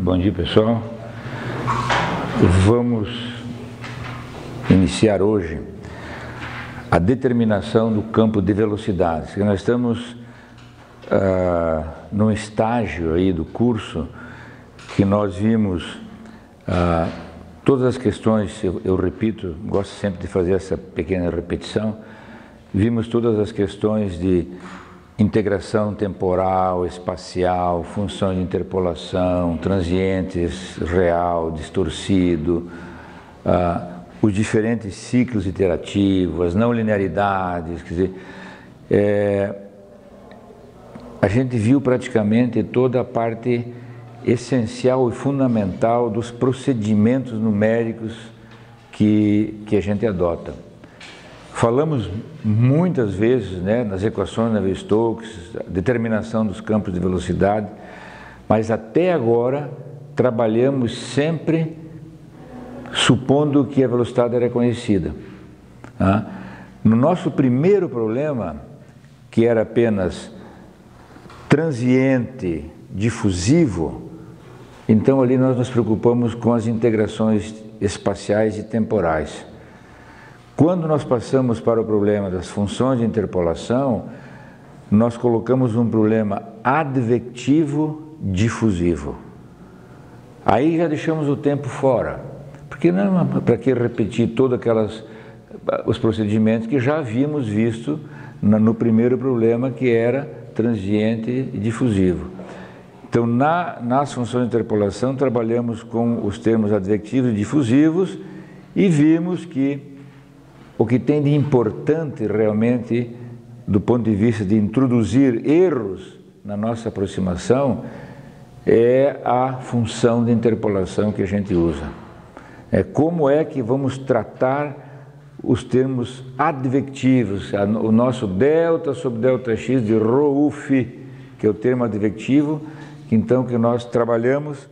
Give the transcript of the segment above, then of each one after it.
Bom dia, pessoal. Vamos iniciar hoje a determinação do campo de velocidades. Nós estamos num estágio aí do curso que nós vimos todas as questões, eu repito, gosto sempre de fazer essa pequena repetição, vimos todas as questões de integração temporal, espacial, função de interpolação, transientes, real, distorcido, os diferentes ciclos iterativos, as não linearidades, quer dizer, a gente viu praticamente toda a parte essencial e fundamental dos procedimentos numéricos que a gente adota. Falamos muitas vezes, nas equações de Navier-Stokes, determinação dos campos de velocidade, mas até agora trabalhamos sempre supondo que a velocidade era conhecida. No nosso primeiro problema, que era apenas transiente, difusivo, então ali nós nos preocupamos com as integrações espaciais e temporais. Quando nós passamos para o problema das funções de interpolação, nós colocamos um problema advectivo difusivo. Aí já deixamos o tempo fora, porque não para que repetir todos os procedimentos que já havíamos visto no primeiro problema, que era transiente e difusivo. Então, nas funções de interpolação, trabalhamos com os termos advectivos e difusivos e vimos que o que tem de importante realmente, do ponto de vista de introduzir erros na nossa aproximação, é a função de interpolação que a gente usa. Como é que vamos tratar os termos advectivos, o nosso delta sobre delta x de ρ, φ, que é o termo advectivo, então que nós trabalhamos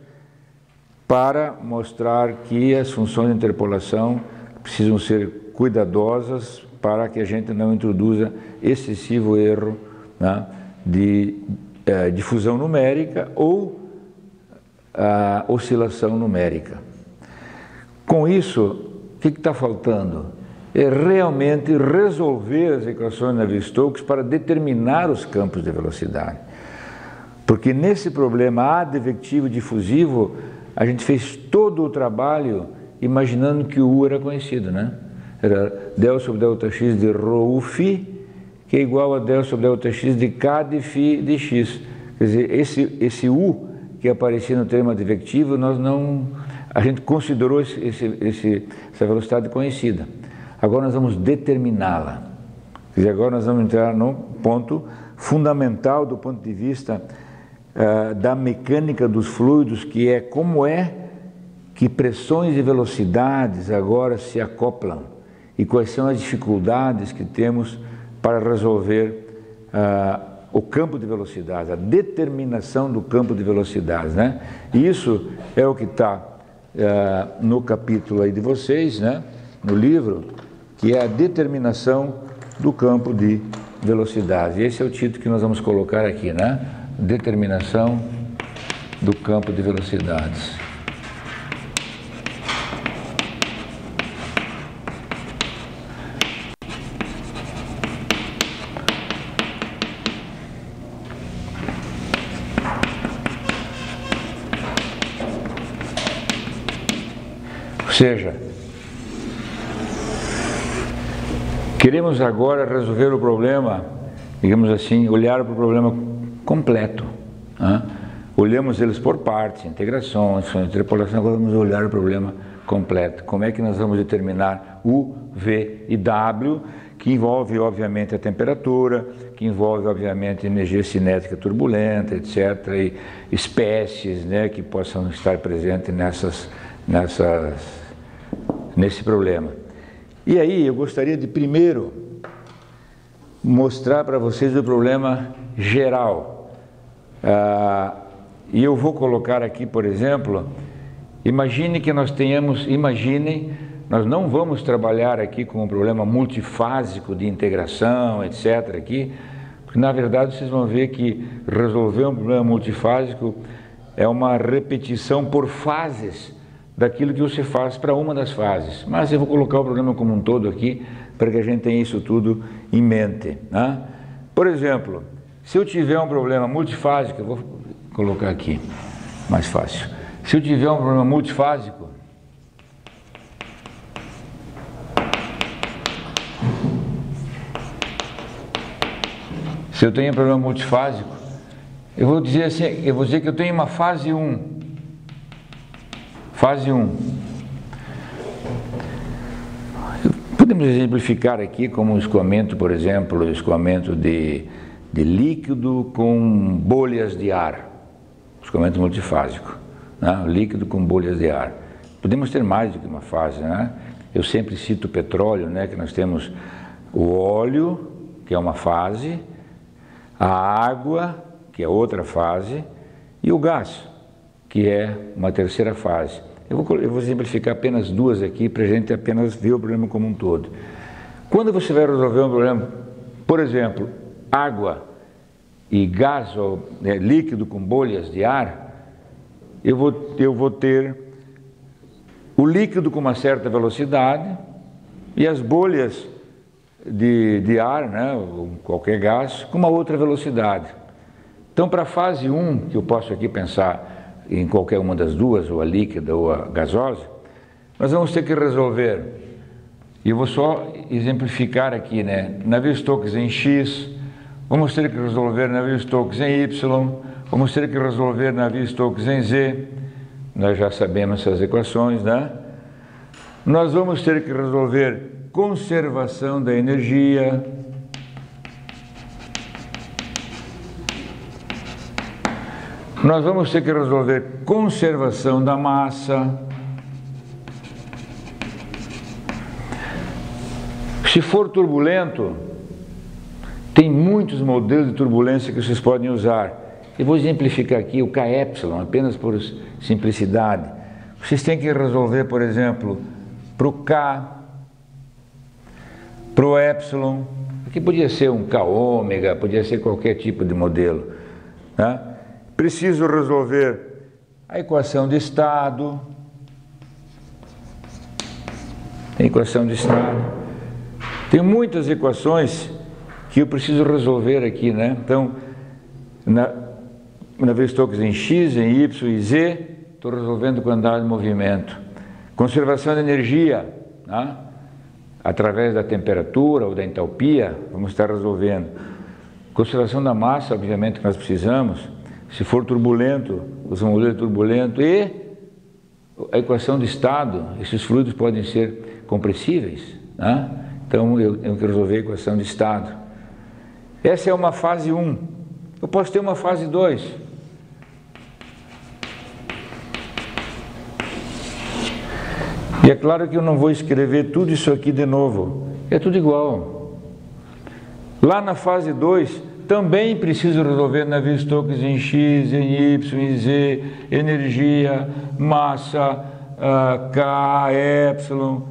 para mostrar que as funções de interpolação precisam ser cuidadosas para que a gente não introduza excessivo erro de difusão numérica ou oscilação numérica. Com isso, o que está faltando? É realmente resolver as equações de Navier-Stokes para determinar os campos de velocidade. Porque nesse problema advectivo difusivo, a gente fez todo o trabalho imaginando que o U era conhecido, Era del sobre delta x de ρ φ, que é igual a del sobre delta x de k de φ de x. Quer dizer, esse U que aparecia no termo advectivo, a gente considerou essa velocidade conhecida. Agora nós vamos determiná-la. Quer dizer, agora nós vamos entrar no ponto fundamental do ponto de vista da mecânica dos fluidos, que é como é que pressões e velocidades agora se acoplam e quais são as dificuldades que temos para resolver o campo de velocidades, a determinação do campo de velocidades, E isso é o que está no capítulo aí de vocês, no livro, que é a determinação do campo de velocidades. E esse é o título que nós vamos colocar aqui, Determinação do campo de velocidades. Ou seja, queremos agora resolver o problema, digamos assim, olhar para o problema completo. Olhamos eles por partes, integrações, interpolação, agora vamos olhar o problema completo. Como é que nós vamos determinar U, V e W, que envolve, obviamente, a temperatura, que envolve, obviamente, energia cinética turbulenta, etc., e espécies que possam estar presentes nesse problema. E aí eu gostaria de primeiro mostrar para vocês o problema geral. E eu vou colocar aqui, por exemplo, imagine que nós nós não vamos trabalhar aqui com um problema multifásico de integração, etc., aqui, porque na verdade vocês vão ver que resolver um problema multifásico é uma repetição por fases daquilo que você faz para uma das fases. Mas eu vou colocar o programa como um todo aqui, para que a gente tenha isso tudo em mente, né? Por exemplo, se eu tiver um problema multifásico, eu vou colocar aqui, mais fácil. Se eu tiver um problema multifásico, se eu tenho um problema multifásico, eu vou dizer assim, eu vou dizer que eu tenho uma fase 1. Fase 1. Podemos exemplificar aqui como um escoamento, por exemplo, escoamento de líquido com bolhas de ar. Escoamento multifásico, né? Líquido com bolhas de ar. Podemos ter mais do que uma fase, né? Eu sempre cito o petróleo, né? Que nós temos o óleo, que é uma fase, a água, que é outra fase, e o gás, que é uma terceira fase. Eu vou exemplificar apenas duas aqui para a gente apenas ver o problema como um todo. Quando você vai resolver um problema, por exemplo, água e gás ou líquido com bolhas de ar, eu vou ter o líquido com uma certa velocidade e as bolhas de ar, né, ou qualquer gás, com uma outra velocidade. Então, para a fase 1, que eu posso aqui pensar em qualquer uma das duas, ou a líquida ou a gasosa, nós vamos ter que resolver, e eu vou só exemplificar aqui, né? Navier-Stokes em X, vamos ter que resolver Navier-Stokes em Y, vamos ter que resolver Navier-Stokes em Z, nós já sabemos essas equações, né? Nós vamos ter que resolver conservação da energia, nós vamos ter que resolver conservação da massa. Se for turbulento, tem muitos modelos de turbulência que vocês podem usar. Eu vou exemplificar aqui o K-epsilon, apenas por simplicidade. Vocês têm que resolver, por exemplo, para o K, para o epsilon, aqui podia ser um K-ômega, podia ser qualquer tipo de modelo, né? Preciso resolver a equação de estado, Tem muitas equações que eu preciso resolver aqui, né? Então, Navier-Stokes em X, em Y e Z, estou resolvendo quantidade de movimento. Conservação de energia, né? Através da temperatura ou da entalpia, vamos estar resolvendo. Conservação da massa, obviamente que nós precisamos. Se for turbulento, usa um modelo turbulento, e a equação de estado, esses fluidos podem ser compressíveis, né? Então eu tenho que resolver a equação de estado. Essa é uma fase 1. Eu posso ter uma fase 2. E é claro que eu não vou escrever tudo isso aqui de novo, é tudo igual. Lá na fase 2, também preciso resolver Navier-Stokes em X, em Y, em Z, energia, massa, K, epsilon.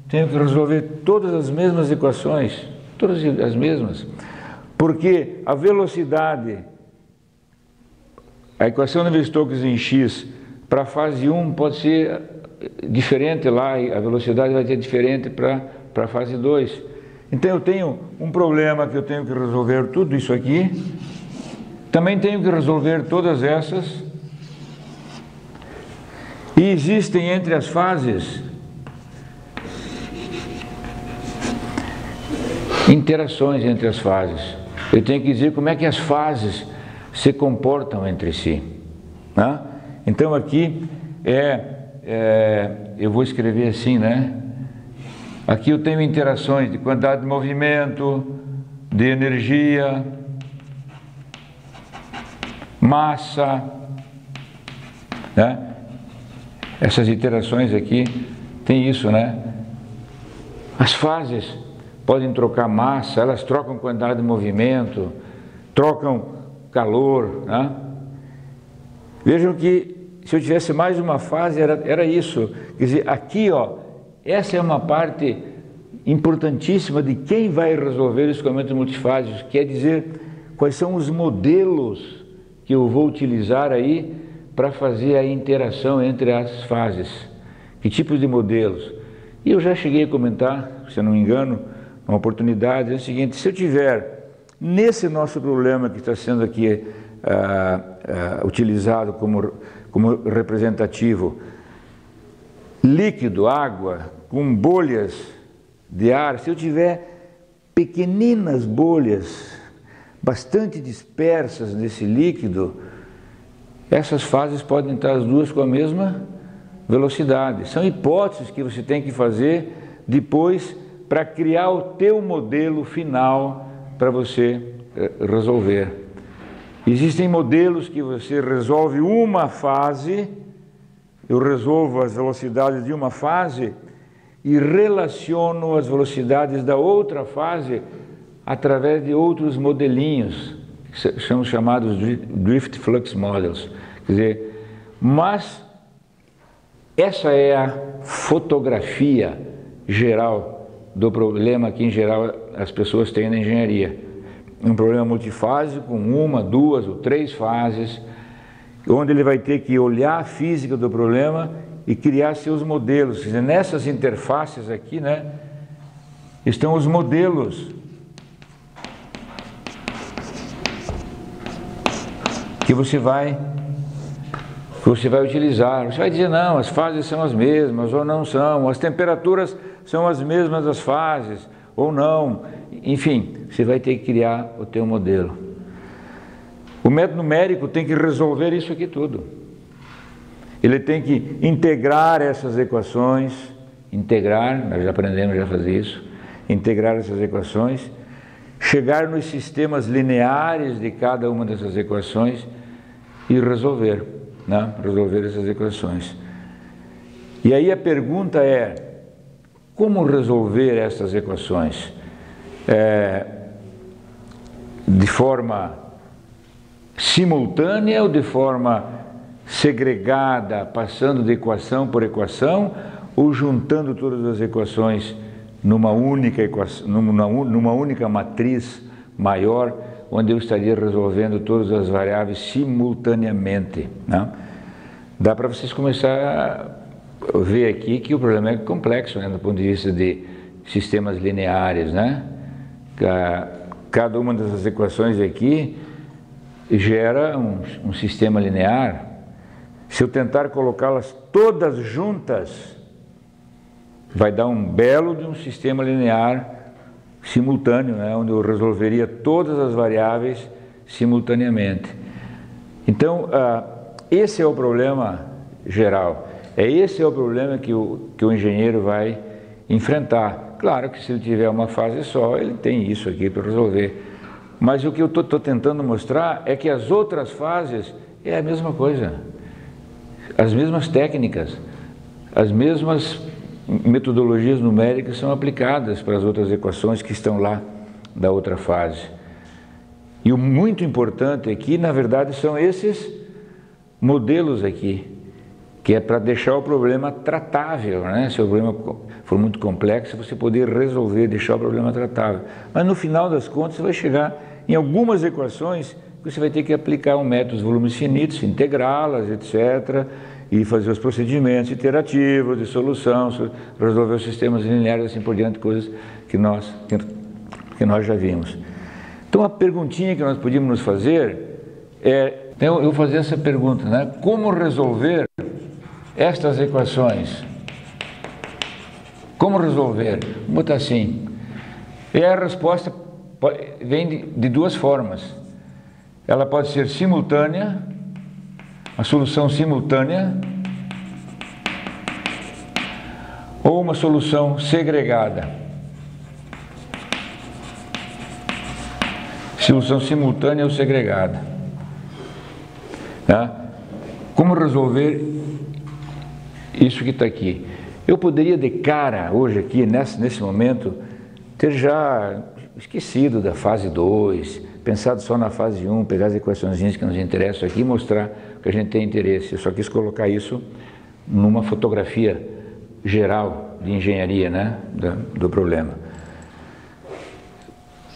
Tenho que resolver todas as mesmas equações, todas as mesmas. Porque a velocidade, a equação Navier-Stokes em X para a fase 1 pode ser diferente lá, e a velocidade vai ser diferente para a fase 2. Então eu tenho um problema que eu tenho que resolver tudo isso aqui, também tenho que resolver todas essas, e existem entre as fases interações entre as fases. Eu tenho que dizer como é que as fases se comportam entre si, né? Então aqui eu vou escrever assim, né? Aqui eu tenho interações de quantidade de movimento, de energia, massa, né? Essas interações aqui tem isso, né? As fases podem trocar massa, elas trocam quantidade de movimento, trocam calor, né? Vejam que se eu tivesse mais uma fase era isso. Quer dizer, aqui, ó, essa é uma parte importantíssima de quem vai resolver os escoamentos multifásicos, quer dizer, quais são os modelos que eu vou utilizar aí para fazer a interação entre as fases? Que tipos de modelos? E eu já cheguei a comentar, se eu não me engano, uma oportunidade, é o seguinte: se eu tiver nesse nosso problema que está sendo aqui utilizado como representativo, líquido, água, com bolhas de ar, se eu tiver pequeninas bolhas bastante dispersas nesse líquido, essas fases podem estar as duas com a mesma velocidade. São hipóteses que você tem que fazer depois para criar o teu modelo final para você resolver. Existem modelos que você resolve uma fase, eu resolvo as velocidades de uma fase e relaciono as velocidades da outra fase através de outros modelinhos, que são chamados Drift Flux Models. Quer dizer, mas essa é a fotografia geral do problema que, em geral, as pessoas têm na engenharia. Um problema multifásico com uma, duas ou três fases, onde ele vai ter que olhar a física do problema e criar seus modelos. Quer dizer, nessas interfaces aqui, né, estão os modelos que você vai utilizar. Você vai dizer, não, as fases são as mesmas, ou não são, as temperaturas são as mesmas das fases, ou não. Enfim, você vai ter que criar o teu modelo. O método numérico tem que resolver isso aqui tudo. Ele tem que integrar essas equações, nós já aprendemos a fazer isso, integrar essas equações, chegar nos sistemas lineares de cada uma dessas equações e resolver, né? Resolver essas equações. E aí a pergunta é, como resolver essas equações? De forma simultânea ou de forma segregada, passando de equação por equação, ou juntando todas as equações numa única equação, numa única matriz maior, onde eu estaria resolvendo todas as variáveis simultaneamente, né? Dá para vocês começar a ver aqui que o problema é complexo, né, do ponto de vista de sistemas lineares, né? Cada uma dessas equações aqui gera um sistema linear. Se eu tentar colocá-las todas juntas, vai dar um belo de um sistema linear simultâneo, né, onde eu resolveria todas as variáveis simultaneamente. Então, esse é o problema geral. Esse é o problema que o engenheiro vai enfrentar. Claro que se ele tiver uma fase só, ele tem isso aqui para resolver. Mas o que eu estou tentando mostrar é que as outras fases é a mesma coisa. As mesmas técnicas, as mesmas metodologias numéricas são aplicadas para as outras equações que estão lá da outra fase. E o muito importante aqui, na verdade, são esses modelos aqui, que é para deixar o problema tratável, né? Se o problema for muito complexo, você poder resolver, deixar o problema tratável. Mas no final das contas, você vai chegar em algumas equações que você vai ter que aplicar um método de volumes finitos, integrá-las, etc., e fazer os procedimentos iterativos de solução, resolver os sistemas lineares, assim por diante, coisas que nós já vimos. Então, a perguntinha que nós podíamos nos fazer é, eu vou fazer essa pergunta, né? Como resolver estas equações? Como resolver? Vamos botar assim. E a resposta vem de duas formas. Ela pode ser simultânea, a solução simultânea, ou uma solução segregada. Solução simultânea ou segregada. Tá? Como resolver isso que está aqui? Eu poderia de cara, hoje aqui, nesse momento, ter já esquecido da fase 2, pensado só na fase 1, pegar as equações que nos interessam aqui e mostrar que a gente tem interesse. Eu só quis colocar isso numa fotografia geral de engenharia, né, do problema.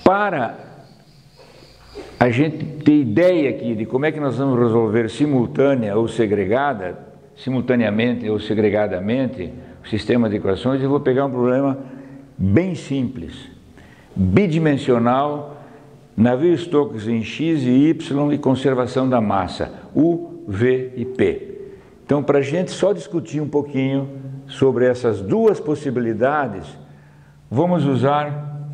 Para a gente ter ideia aqui de como é que nós vamos resolver simultânea ou segregada, simultaneamente ou segregadamente, o sistema de equações, eu vou pegar um problema bem simples, bidimensional, Navier-Stokes em x e y e conservação da massa, U, V e P. Então, para a gente só discutir um pouquinho sobre essas duas possibilidades, vamos usar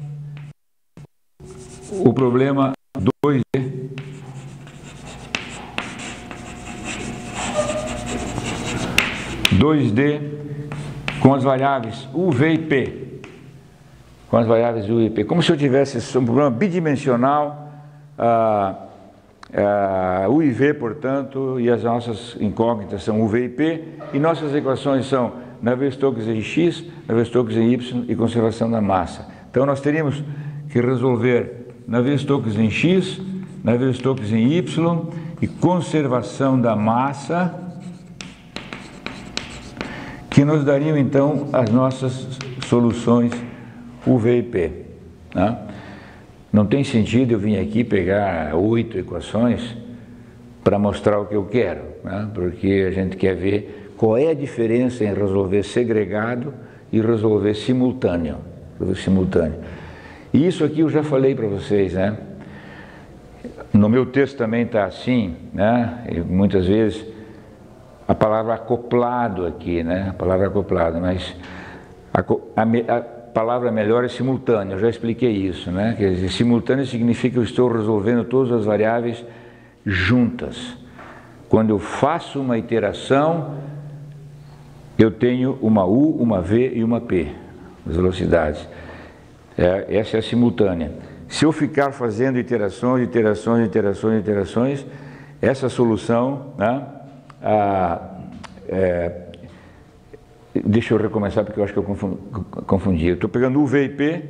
o problema 2D. 2D com as variáveis U, V e P. Com as variáveis U e P. Como se eu tivesse um problema bidimensional, U e V, portanto, e as nossas incógnitas são U, V e P, e nossas equações são Navier-Stokes em x, Navier-Stokes em y e conservação da massa. Então nós teríamos que resolver Navier-Stokes em x, Navier-Stokes em y e conservação da massa, que nos dariam então as nossas soluções U, V e P. Né? Não tem sentido eu vir aqui pegar 8 equações para mostrar o que eu quero, né? Porque a gente quer ver qual é a diferença em resolver segregado e resolver simultâneo. E isso aqui eu já falei para vocês, né? No meu texto também está assim, né? E muitas vezes a palavra acoplado aqui, né? A palavra acoplado, mas a palavra melhor é simultâneo, eu já expliquei isso, né? Quer dizer, simultâneo significa que eu estou resolvendo todas as variáveis juntas. Quando eu faço uma iteração, eu tenho uma U, uma V e uma P, as velocidades. Essa é a simultânea. Se eu ficar fazendo iterações, essa solução, né? Deixa eu recomeçar porque eu acho que eu confundi. Eu estou pegando U, V e P,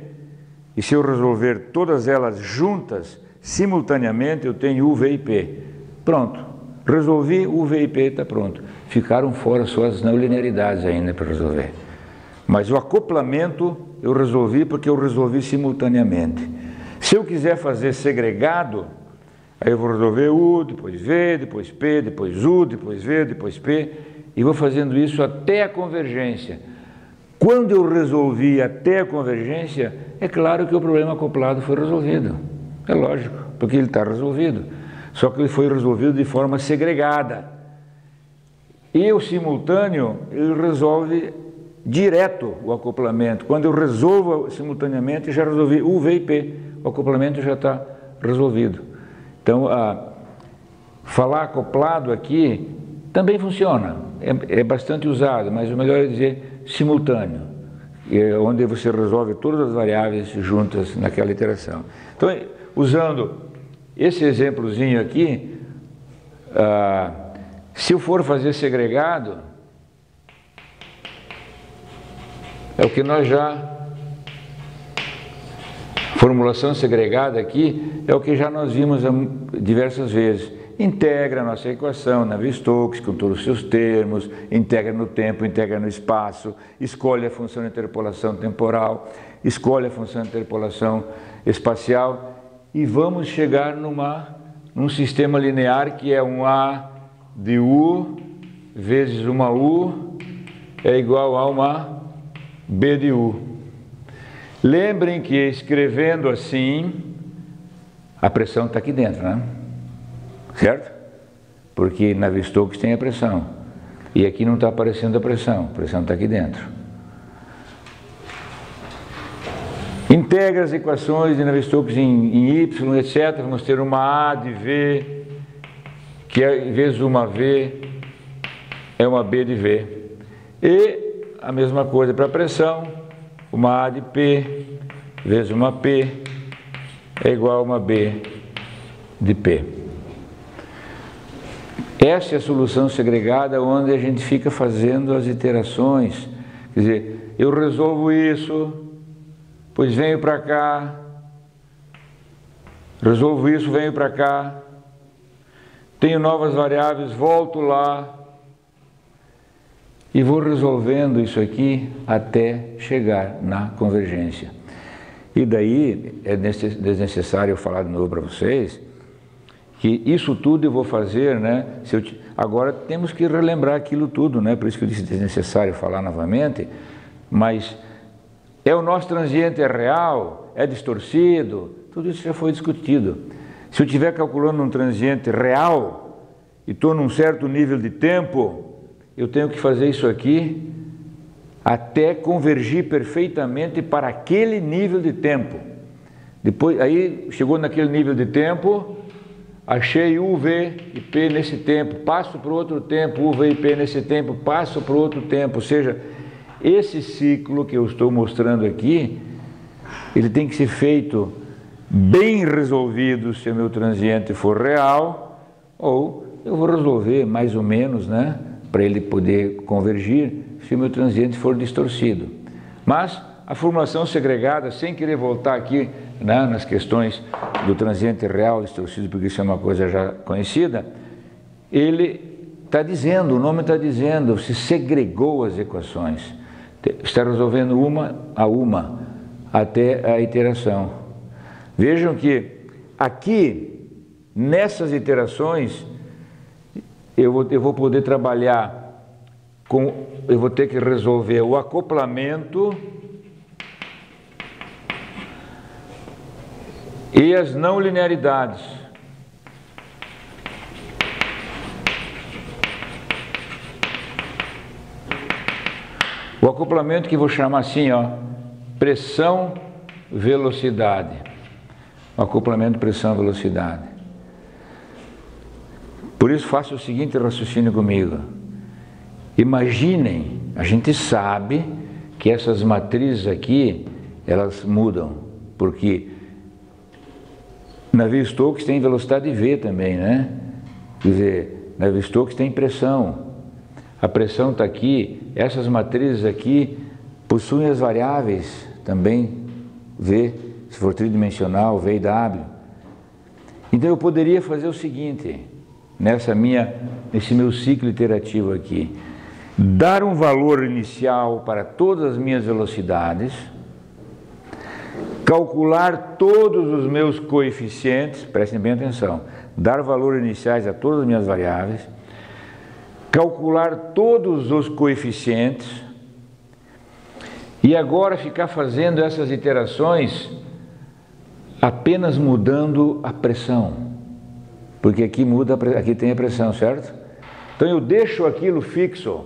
e se eu resolver todas elas juntas, simultaneamente, eu tenho U, V e P. Pronto. Resolvi, U, V e P está pronto. Ficaram fora só as não linearidades ainda para resolver. Mas o acoplamento eu resolvi porque eu resolvi simultaneamente. Se eu quiser fazer segregado, aí eu vou resolver U, depois V, depois P, depois U, depois V, depois P, e vou fazendo isso até a convergência. Quando eu resolvi até a convergência, é claro que o problema acoplado foi resolvido. É lógico, porque ele está resolvido. Só que ele foi resolvido de forma segregada. E o simultâneo, ele resolve direto o acoplamento. Quando eu resolvo simultaneamente, já resolvi U, V e P. O acoplamento já está resolvido. Então, falar acoplado aqui também funciona, é bastante usado, mas o melhor é dizer simultâneo, onde você resolve todas as variáveis juntas naquela iteração. Então, usando esse exemplozinho aqui, se eu for fazer segregado, é o que nós já... Formulação segregada aqui é o que já nós vimos diversas vezes. Integra a nossa equação, Navier-Stokes, com todos os seus termos, integra no tempo, integra no espaço, escolhe a função de interpolação temporal, escolhe a função de interpolação espacial e vamos chegar num sistema linear que é um A de U vezes uma U é igual a uma B de U. Lembrem que escrevendo assim, a pressão está aqui dentro, né? Certo? Porque Navier-Stokes tem a pressão. E aqui não está aparecendo a pressão está aqui dentro. Integra as equações de Navier-Stokes em Y, etc. Vamos ter uma A de V, que em vez de uma V, é uma B de V. E a mesma coisa para a pressão. Uma A de P vezes uma P é igual a uma B de P. Essa é a solução segregada onde a gente fica fazendo as iterações. Quer dizer, eu resolvo isso, pois venho para cá, resolvo isso, venho para cá, tenho novas variáveis, volto lá, e vou resolvendo isso aqui até chegar na convergência. E daí é desnecessário eu falar de novo para vocês que isso tudo eu vou fazer, né? Agora temos que relembrar aquilo tudo, né? Por isso que eu disse que é necessário falar novamente, mas o nosso transiente é real, é distorcido, tudo isso já foi discutido. Se eu estiver calculando um transiente real e estou num certo nível de tempo, eu tenho que fazer isso aqui até convergir perfeitamente para aquele nível de tempo. Depois, aí chegou naquele nível de tempo, achei U, V e P nesse tempo, passo para o outro tempo, U, V e P nesse tempo, passo para o outro tempo. Ou seja, esse ciclo que eu estou mostrando aqui, ele tem que ser feito bem resolvido se o meu transiente for real, ou eu vou resolver mais ou menos, né, para ele poder convergir se o meu transiente for distorcido. Mas a formulação segregada, sem querer voltar aqui, né, nas questões do transiente real distorcido, porque isso é uma coisa já conhecida, ele está dizendo, o nome está dizendo, se segregou as equações, está resolvendo uma a uma até a iteração. Vejam que aqui, nessas iterações, eu vou poder trabalhar eu vou ter que resolver o acoplamento e as não linearidades. O acoplamento que vou chamar assim, ó, pressão, velocidade. O acoplamento, pressão, velocidade. Por isso faça o seguinte raciocínio comigo. Imaginem, a gente sabe que essas matrizes aqui, elas mudam, porque Navier-Stokes tem velocidade V também, né? Quer dizer, Navier-Stokes tem pressão. A pressão está aqui, essas matrizes aqui possuem as variáveis também, V, se for tridimensional, V e W. Então eu poderia fazer o seguinte, nesse meu ciclo iterativo aqui, dar um valor inicial para todas as minhas velocidades, calcular todos os meus coeficientes, prestem bem atenção, dar valores iniciais a todas as minhas variáveis, calcular todos os coeficientes e agora ficar fazendo essas iterações apenas mudando a pressão, porque aqui aqui tem a pressão, certo? Então eu deixo aquilo fixo,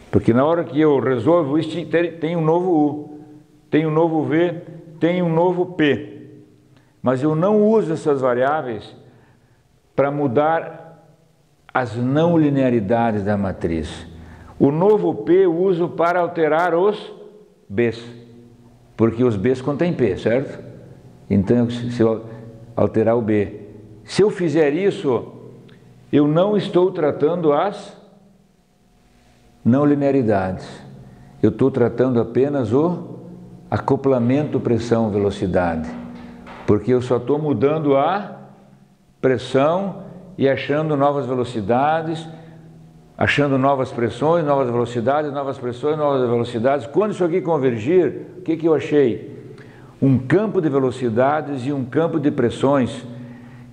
porque na hora que eu resolvo isso tem um novo U, tem um novo V, tem um novo P, mas eu não uso essas variáveis para mudar as não linearidades da matriz. O novo P eu uso para alterar os Bs, porque os Bs contêm P, certo? Então, se eu alterar o B, se eu fizer isso, eu não estou tratando as não linearidades. Eu estou tratando apenas o acoplamento pressão-velocidade, porque eu só estou mudando a pressão e achando novas velocidades, achando novas pressões, novas velocidades, novas pressões, novas velocidades. Quando isso aqui convergir, o que eu achei? Um campo de velocidades e um campo de pressões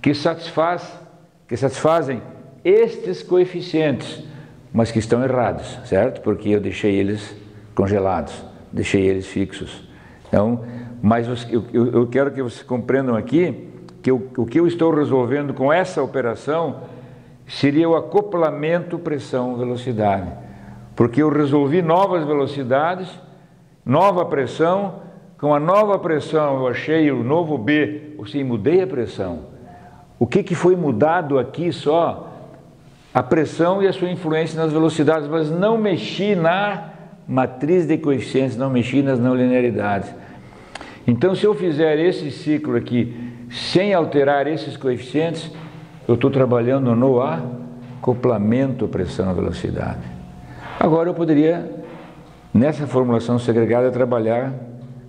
que satisfazem estes coeficientes, mas que estão errados, certo? Porque eu deixei eles congelados, deixei eles fixos. Então, mas eu quero que vocês compreendam aqui que o que eu estou resolvendo com essa operação seria o acoplamento pressão-velocidade, porque eu resolvi novas velocidades, nova pressão, com a nova pressão eu achei o novo B, ou seja, mudei a pressão. O que foi mudado aqui só? A pressão e a sua influência nas velocidades, mas não mexi na matriz de coeficientes, não mexi nas não linearidades. Então, se eu fizer esse ciclo aqui sem alterar esses coeficientes, eu estou trabalhando no acoplamento pressão-velocidade. Agora eu poderia, nessa formulação segregada, trabalhar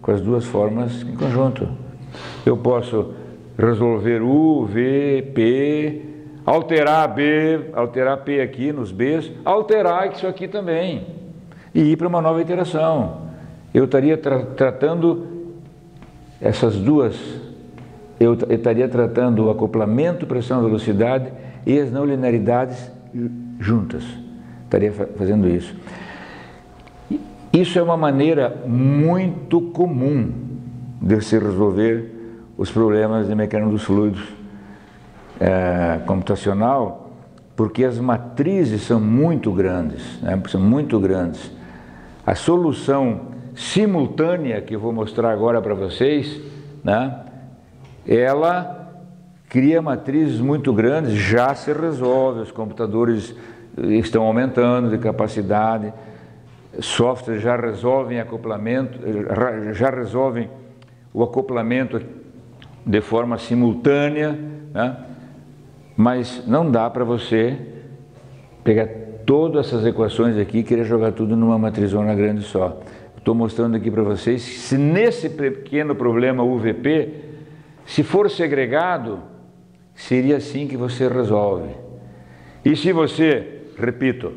com as duas formas em conjunto. Eu posso resolver U, V, P, alterar B, alterar P aqui nos Bs, alterar isso aqui também e ir para uma nova iteração. Eu estaria tratando essas duas eu estaria tratando o acoplamento, pressão, velocidade e as não linearidades juntas. Estaria fazendo isso. Isso é uma maneira muito comum de se resolver os problemas de mecânica dos fluidos computacional, porque as matrizes são muito grandes, né? São muito grandes. A solução simultânea que eu vou mostrar agora para vocês, né? Ela cria matrizes muito grandes, já se resolve, os computadores estão aumentando de capacidade, softwares já resolvem acoplamento, já resolvem o acoplamento de forma simultânea, né? Mas não dá para você pegar todas essas equações aqui e querer jogar tudo numa matrizona grande só. Estou mostrando aqui para vocês, se nesse pequeno problema UVP, se for segregado, seria assim que você resolve. E se você, repito,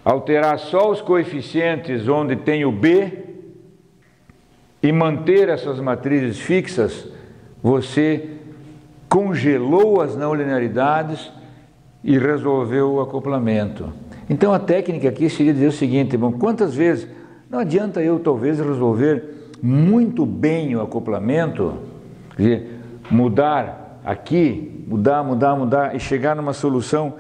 alterar só os coeficientes onde tem o B e manter essas matrizes fixas, você congelou as não linearidades e resolveu o acoplamento. Então a técnica aqui seria dizer o seguinte: bom, quantas vezes não adianta eu talvez resolver muito bem o acoplamento, quer dizer, mudar aqui, mudar e chegar numa solução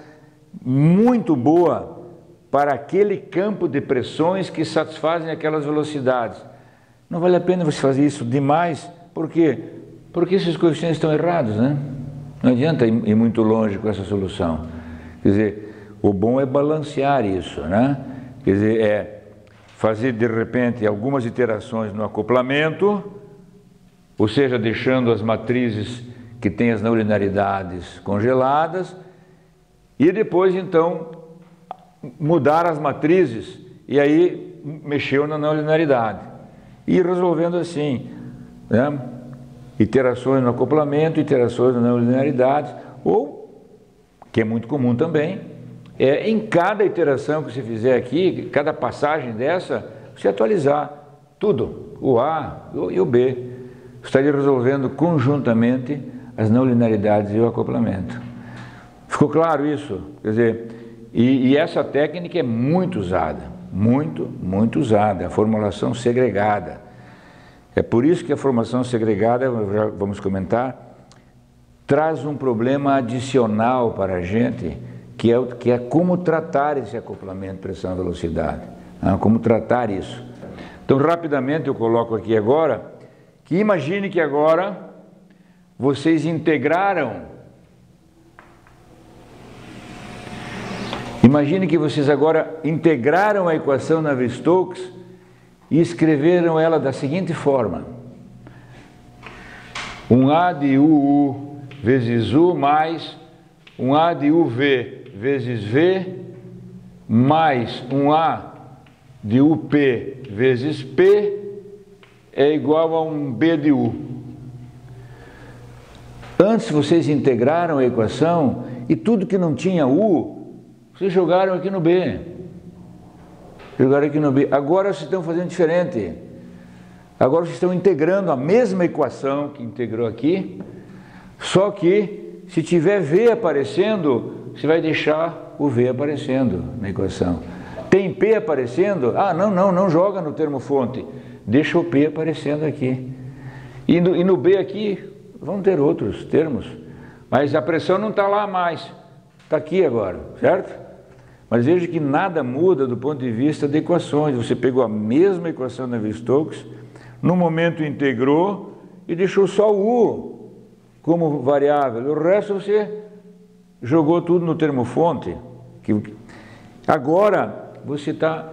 muito boa para aquele campo de pressões que satisfazem aquelas velocidades. Não vale a pena você fazer isso demais, por quê? Porque esses coeficientes estão errados, né? Não adianta ir muito longe com essa solução. Quer dizer, o bom é balancear isso, né? Quer dizer, é fazer de repente algumas iterações no acoplamento, ou seja, deixando as matrizes que têm as não linearidades congeladas, e depois então mudar as matrizes e aí mexeu na não linearidade. E resolvendo assim, né? Iterações no acoplamento, iterações na não linearidade, ou, que é muito comum também, em cada iteração que você fizer aqui, cada passagem dessa, você atualizar tudo, o A e o B. Você estaria resolvendo conjuntamente as não linearidades e o acoplamento. Ficou claro isso? Quer dizer, e essa técnica é muito usada, muito usada, a formulação segregada. É por isso que a formação segregada, já vamos comentar, traz um problema adicional para a gente, que é como tratar esse acoplamento, pressão e velocidade, né? Como tratar isso. Então, rapidamente eu coloco aqui agora, que imagine que agora vocês integraram, imagine que vocês agora integraram a equação Navier-Stokes e escreveram ela da seguinte forma: um A de UU vezes U mais um A de UV vezes V mais um A de UP vezes P é igual a um B de U. Antes vocês integraram a equação e tudo que não tinha U, vocês jogaram aqui no B. Jogaram aqui no B. Agora vocês estão fazendo diferente. Agora vocês estão integrando a mesma equação que integrou aqui, só que se tiver V aparecendo, você vai deixar o V aparecendo na equação. Tem P aparecendo? Ah, não joga no termo fonte. Deixa o P aparecendo aqui. E no B aqui vão ter outros termos, mas a pressão não está lá mais. Está aqui agora, certo? Mas veja que nada muda do ponto de vista de equações. Você pegou a mesma equação Navier-Stokes, no momento integrou e deixou só o U como variável. O resto você jogou tudo no termo fonte. Agora você está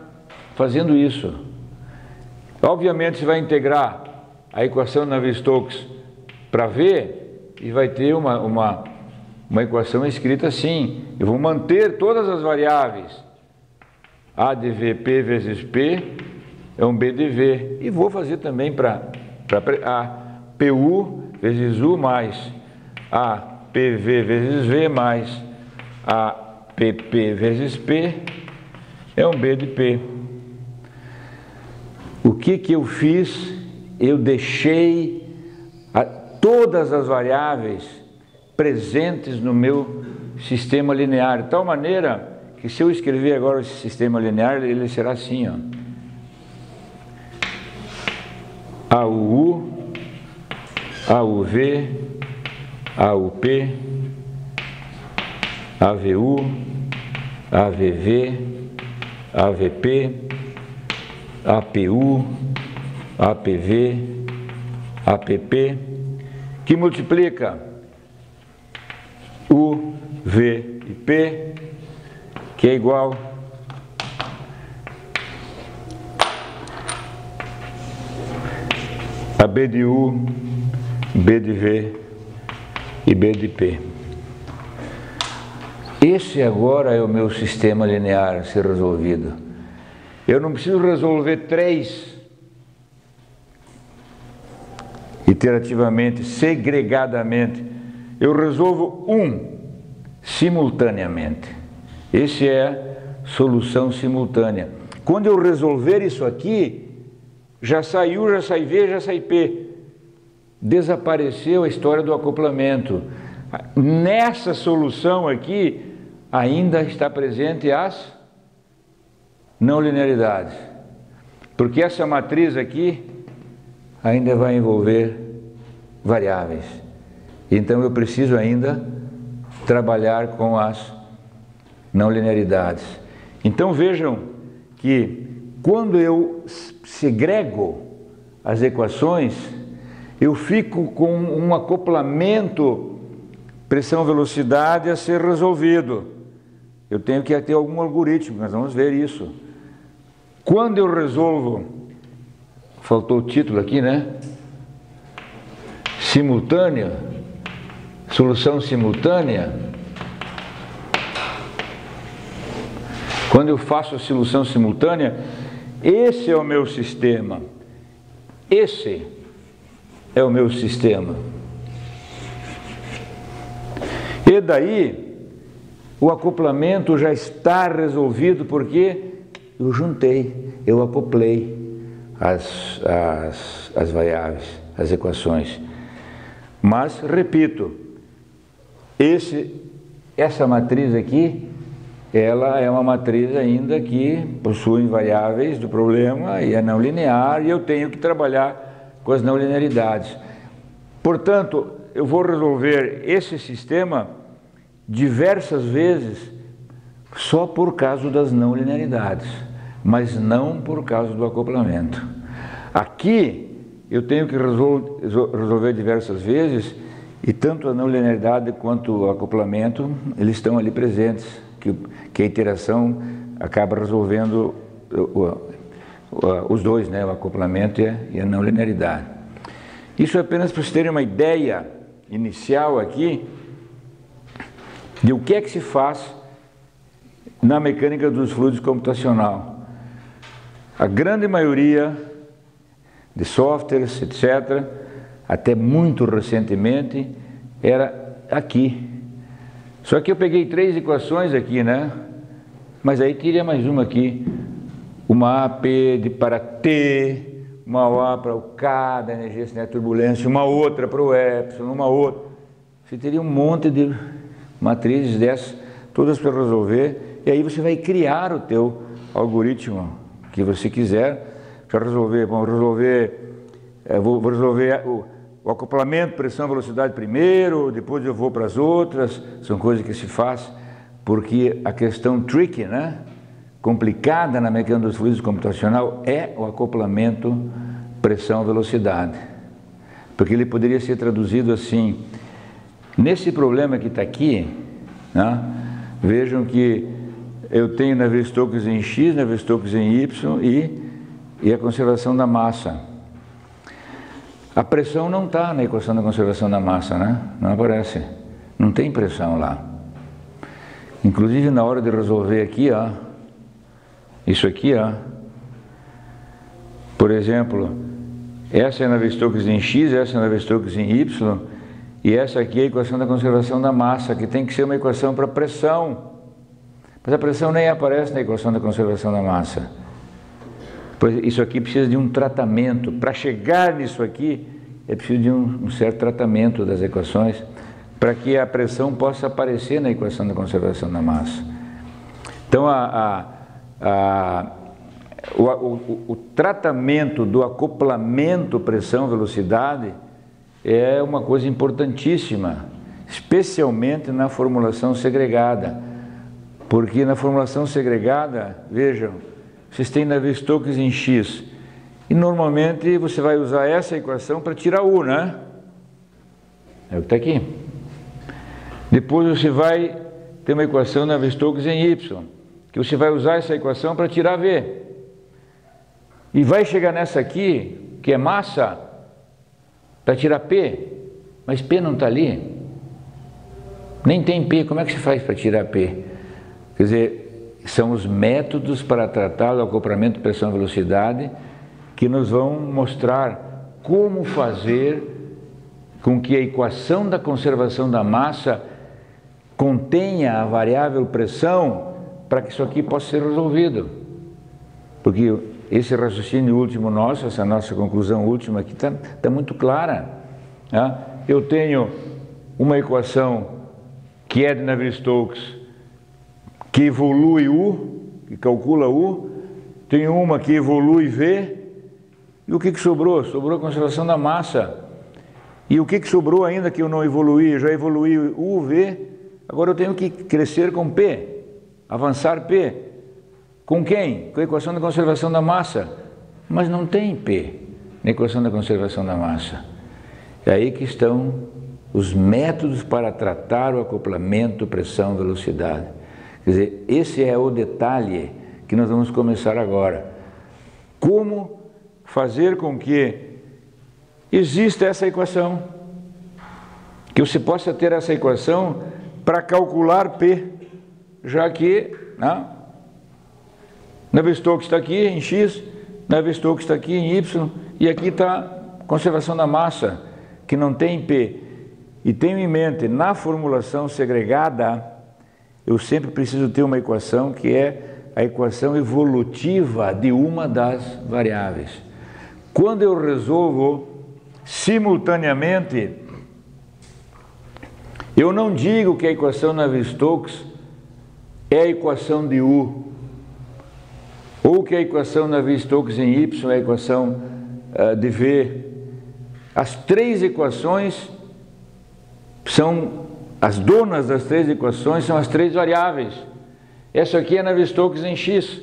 fazendo isso. Obviamente você vai integrar a equação Navier-Stokes para V e vai ter uma equação escrita assim: eu vou manter todas as variáveis, A de V, P vezes P é um B de V, e vou fazer também para A, PU vezes U mais A, PV vezes V mais A, PP vezes P é um B de P. O que eu fiz? Eu deixei todas as variáveis presentes no meu sistema linear, de tal maneira que se eu escrever agora esse sistema linear, ele será assim, ó. AUU, AUV, AUP, AVU, AVV, AVP, APU, APV, APP, que multiplica U, V e P, que é igual a B de U, B de V e B de P. Esse agora é o meu sistema linear a ser resolvido. Eu não preciso resolver 3 iterativamente, segregadamente. Eu resolvo 1 simultaneamente. Esse é solução simultânea. Quando eu resolver isso aqui, já sai U, já sai V, já sai P. Desapareceu a história do acoplamento. Nessa solução aqui, ainda está presente as não linearidades. Porque essa matriz aqui ainda vai envolver variáveis. Então eu preciso ainda trabalhar com as não linearidades. Então vejam que quando eu segrego as equações, eu fico com um acoplamento pressão-velocidade a ser resolvido. Eu tenho que ter algum algoritmo, nós vamos ver isso. Quando eu resolvo, faltou o título aqui, né? Simultânea, solução simultânea. Quando eu faço a solução simultânea, esse é o meu sistema. Esse é o meu sistema. E daí, o acoplamento já está resolvido porque eu juntei, eu acoplei as variáveis, as equações. Mas, repito, essa matriz aqui, ela é uma matriz ainda que possui variáveis do problema e é não linear, e eu tenho que trabalhar com as não linearidades. Portanto, eu vou resolver esse sistema diversas vezes só por causa das não linearidades, mas não por causa do acoplamento. Aqui eu tenho que resolver diversas vezes, e tanto a não linearidade quanto o acoplamento, eles estão ali presentes, que a iteração acaba resolvendo os dois, né? O acoplamento e a não linearidade. Isso é apenas para vocês terem uma ideia inicial aqui de o que é que se faz na mecânica dos fluidos computacional. A grande maioria de softwares, etc., até muito recentemente, era aqui. Só que eu peguei 3 equações aqui, né? Mas aí teria mais uma aqui. Uma AP para T, uma O para o K da energia cinética turbulência, uma outra para o epsilon, uma outra. Você teria um monte de matrizes dessas, todas para resolver, e aí você vai criar o teu algoritmo que você quiser para resolver. Vou resolver o acoplamento, pressão, velocidade primeiro, depois eu vou para as outras. São coisas que se faz porque a questão tricky, né? Complicada na mecânica dos fluidos computacional é o acoplamento pressão, velocidade. Porque ele poderia ser traduzido assim: nesse problema que está aqui, né? Vejam que eu tenho Navier-Stokes em X, Navier-Stokes em Y e a conservação da massa. A pressão não está na equação da conservação da massa, né? Não aparece. Não tem pressão lá. Inclusive na hora de resolver aqui, ó, isso aqui, ó, por exemplo, essa é Navier-Stokes em X, essa é Navier-Stokes em Y, e essa aqui é a equação da conservação da massa, que tem que ser uma equação para pressão. Mas a pressão nem aparece na equação da conservação da massa. Pois isso aqui precisa de um tratamento. Para chegar nisso aqui, é preciso de um certo tratamento das equações para que a pressão possa aparecer na equação da conservação da massa. Então, o tratamento do acoplamento pressão-velocidade é uma coisa importantíssima, especialmente na formulação segregada, porque na formulação segregada, vejam, vocês têm Navier-Stokes em X, e normalmente você vai usar essa equação para tirar U, né? É o que está aqui. Depois você vai ter uma equação Navier-Stokes em Y, que você vai usar essa equação para tirar V. E vai chegar nessa aqui, que é massa, para tirar P, mas P não está ali. Nem tem P, como é que se faz para tirar P? Quer dizer, são os métodos para tratar o acoplamento pressão-velocidade que nos vão mostrar como fazer com que a equação da conservação da massa contenha a variável pressão para que isso aqui possa ser resolvido. Porque esse raciocínio último nosso, essa nossa conclusão última aqui está muito clara. Tá? Eu tenho uma equação que é de Navier-Stokes, que evolui U, que calcula U, tenho uma que evolui V, e o que sobrou? Sobrou a conservação da massa. E o que sobrou ainda que eu não evoluí? Eu já evoluí U, V, agora eu tenho que crescer com P, avançar P. Com quem? Com a equação da conservação da massa. Mas não tem P na equação da conservação da massa. É aí que estão os métodos para tratar o acoplamento, pressão, velocidade. Quer dizer, esse é o detalhe que nós vamos começar agora. Como fazer com que exista essa equação, que você possa ter essa equação para calcular P, já que Navier-Stokes está aqui em X, Navier-Stokes está aqui em Y, e aqui está a conservação da massa, que não tem P. E tenho em mente, na formulação segregada, eu sempre preciso ter uma equação que é a equação evolutiva de uma das variáveis. Quando eu resolvo simultaneamente, eu não digo que a equação Navier-Stokes é a equação de U, ou que a equação Navier-Stokes em Y é a equação de V. As três equações são, as donas das três equações são as três variáveis. Essa aqui é Navier-Stokes em X,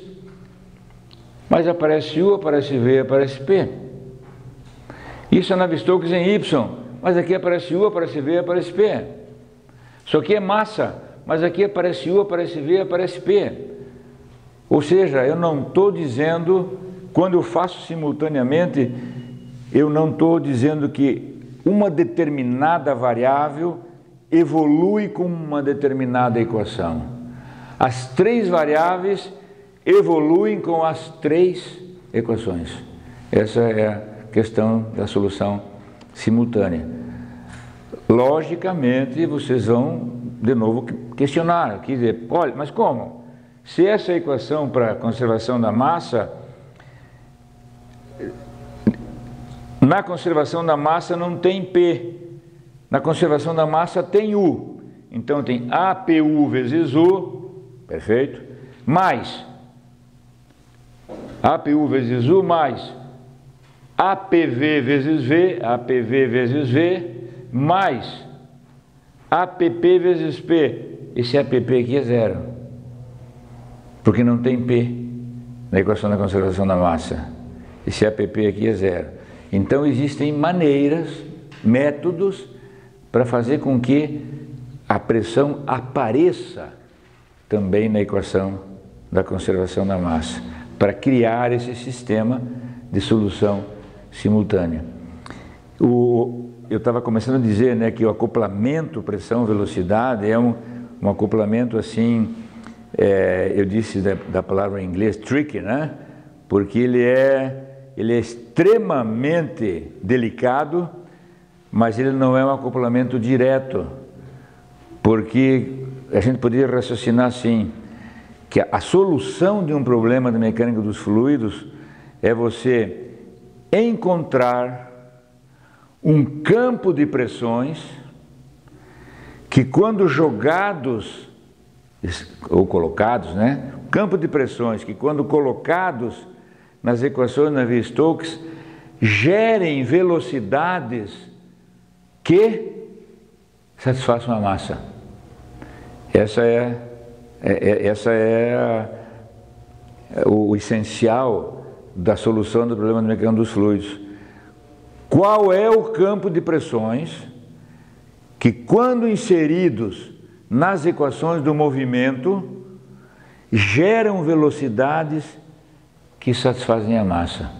mas aparece U, aparece V, aparece P. Isso é Navier-Stokes em Y, mas aqui aparece U, aparece V, aparece P. Isso aqui é massa, mas aqui aparece U, aparece V, aparece P. Ou seja, eu não estou dizendo, quando eu faço simultaneamente, eu não estou dizendo que uma determinada variável evolui com uma determinada equação. As três variáveis evoluem com as três equações. Essa é a questão da solução simultânea. Logicamente, vocês vão de novo questionar, quer dizer, olha, mas como? Se essa equação para a conservação da massa, na conservação da massa não tem P, na conservação da massa tem U, então tem APU vezes U, perfeito, mais APU vezes U, mais APV vezes V, APV vezes V, mais APP vezes P. Esse APP aqui é zero, porque não tem P na equação da conservação da massa. Esse APP aqui é zero. Então existem maneiras, métodos para fazer com que a pressão apareça também na equação da conservação da massa, para criar esse sistema de solução simultânea. Eu estava começando a dizer, né, que o acoplamento pressão-velocidade é um acoplamento assim, eu disse da palavra em inglês tricky, né, porque ele é extremamente delicado, mas ele não é um acoplamento direto, porque a gente poderia raciocinar assim, que a solução de um problema da mecânica dos fluidos é você encontrar um campo de pressões que, quando jogados ou colocados, né? Campo de pressões que, quando colocados nas equações de Navier-Stokes, gerem velocidades que satisfaçam a massa. Essa é o essencial da solução do problema do mecanismo dos fluidos. Qual é o campo de pressões que, quando inseridos nas equações do movimento, geram velocidades que satisfazem a massa?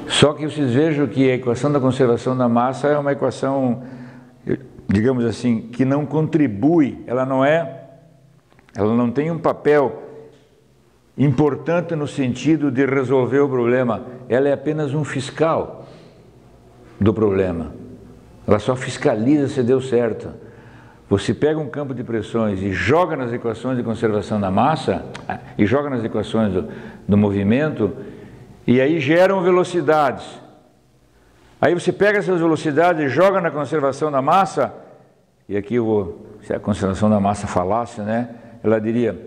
Só que vocês vejam que a equação da conservação da massa é uma equação, digamos assim, que não contribui, ela não tem um papel importante no sentido de resolver o problema, ela é apenas um fiscal do problema. Ela só fiscaliza se deu certo. Você pega um campo de pressões e joga nas equações de conservação da massa, e joga nas equações do movimento, e aí geram velocidades. Aí você pega essas velocidades e joga na conservação da massa, e aqui se a conservação da massa falasse, né, ela diria,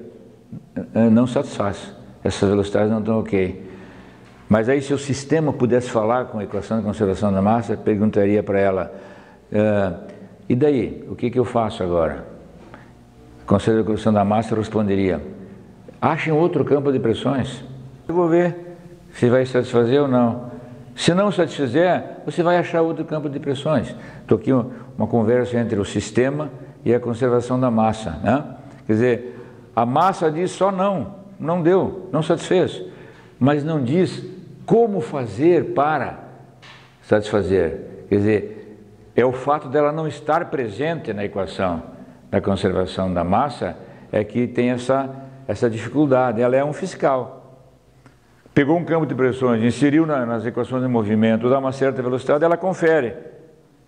não satisfaz, essas velocidades não estão ok. Mas aí, se o sistema pudesse falar com a equação de conservação da massa, perguntaria para ela, e daí, o que eu faço agora? A conservação da massa responderia, achem outro campo de pressões, eu vou ver se vai satisfazer ou não. Se não satisfizer, você vai achar outro campo de pressões. Estou aqui uma conversa entre o sistema e a conservação da massa, né? Quer dizer, a massa diz só não deu, não satisfez, mas não diz como fazer para satisfazer. Quer dizer, é o fato dela não estar presente na equação da conservação da massa é que tem essa dificuldade. Ela é um fiscal. Pegou um campo de pressões, inseriu nas equações de movimento, dá uma certa velocidade, ela confere.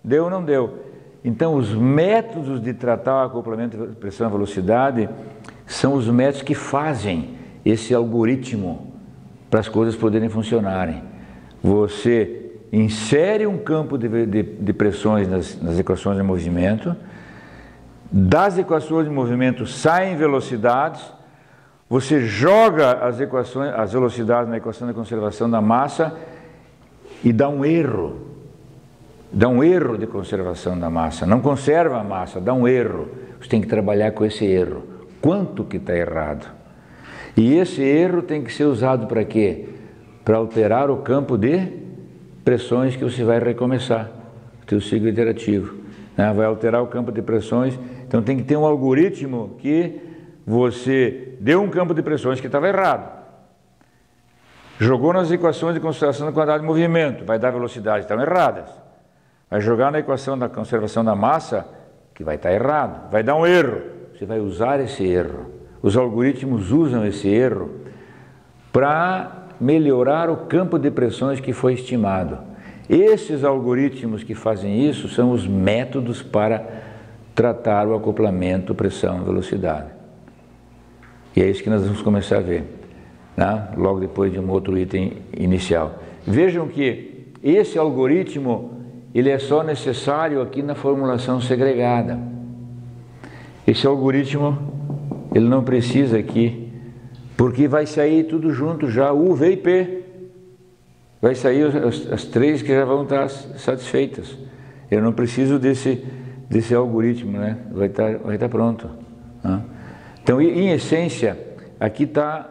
Deu ou não deu? Então, os métodos de tratar o acoplamento de pressão e velocidade são os métodos que fazem esse algoritmo para as coisas poderem funcionarem. Você insere um campo de pressões nas equações de movimento, das equações de movimento saem velocidades, você joga as velocidades na equação de conservação da massa e dá um erro de conservação da massa, não conserva a massa, dá um erro. Você tem que trabalhar com esse erro. Quanto que está errado? E esse erro tem que ser usado para quê? Para alterar o campo de pressões que você vai recomeçar, o teu ciclo iterativo, né? Vai alterar o campo de pressões, então tem que ter um algoritmo que você deu um campo de pressões que estava errado, jogou nas equações de conservação da quantidade de movimento, vai dar velocidades que estão erradas, vai jogar na equação da conservação da massa, que vai estar errado, vai dar um erro, você vai usar esse erro. Os algoritmos usam esse erro para melhorar o campo de pressões que foi estimado. Esses algoritmos que fazem isso são os métodos para tratar o acoplamento pressão-velocidade. E é isso que nós vamos começar a ver, né? Logo depois de um outro item inicial. Vejam que esse algoritmo ele é só necessário aqui na formulação segregada. Esse algoritmo ele não precisa aqui, porque vai sair tudo junto já, U, V e P. Vai sair as três que já vão estar satisfeitas. Eu não preciso desse algoritmo, né? Vai estar pronto, né? Então, em essência, aqui está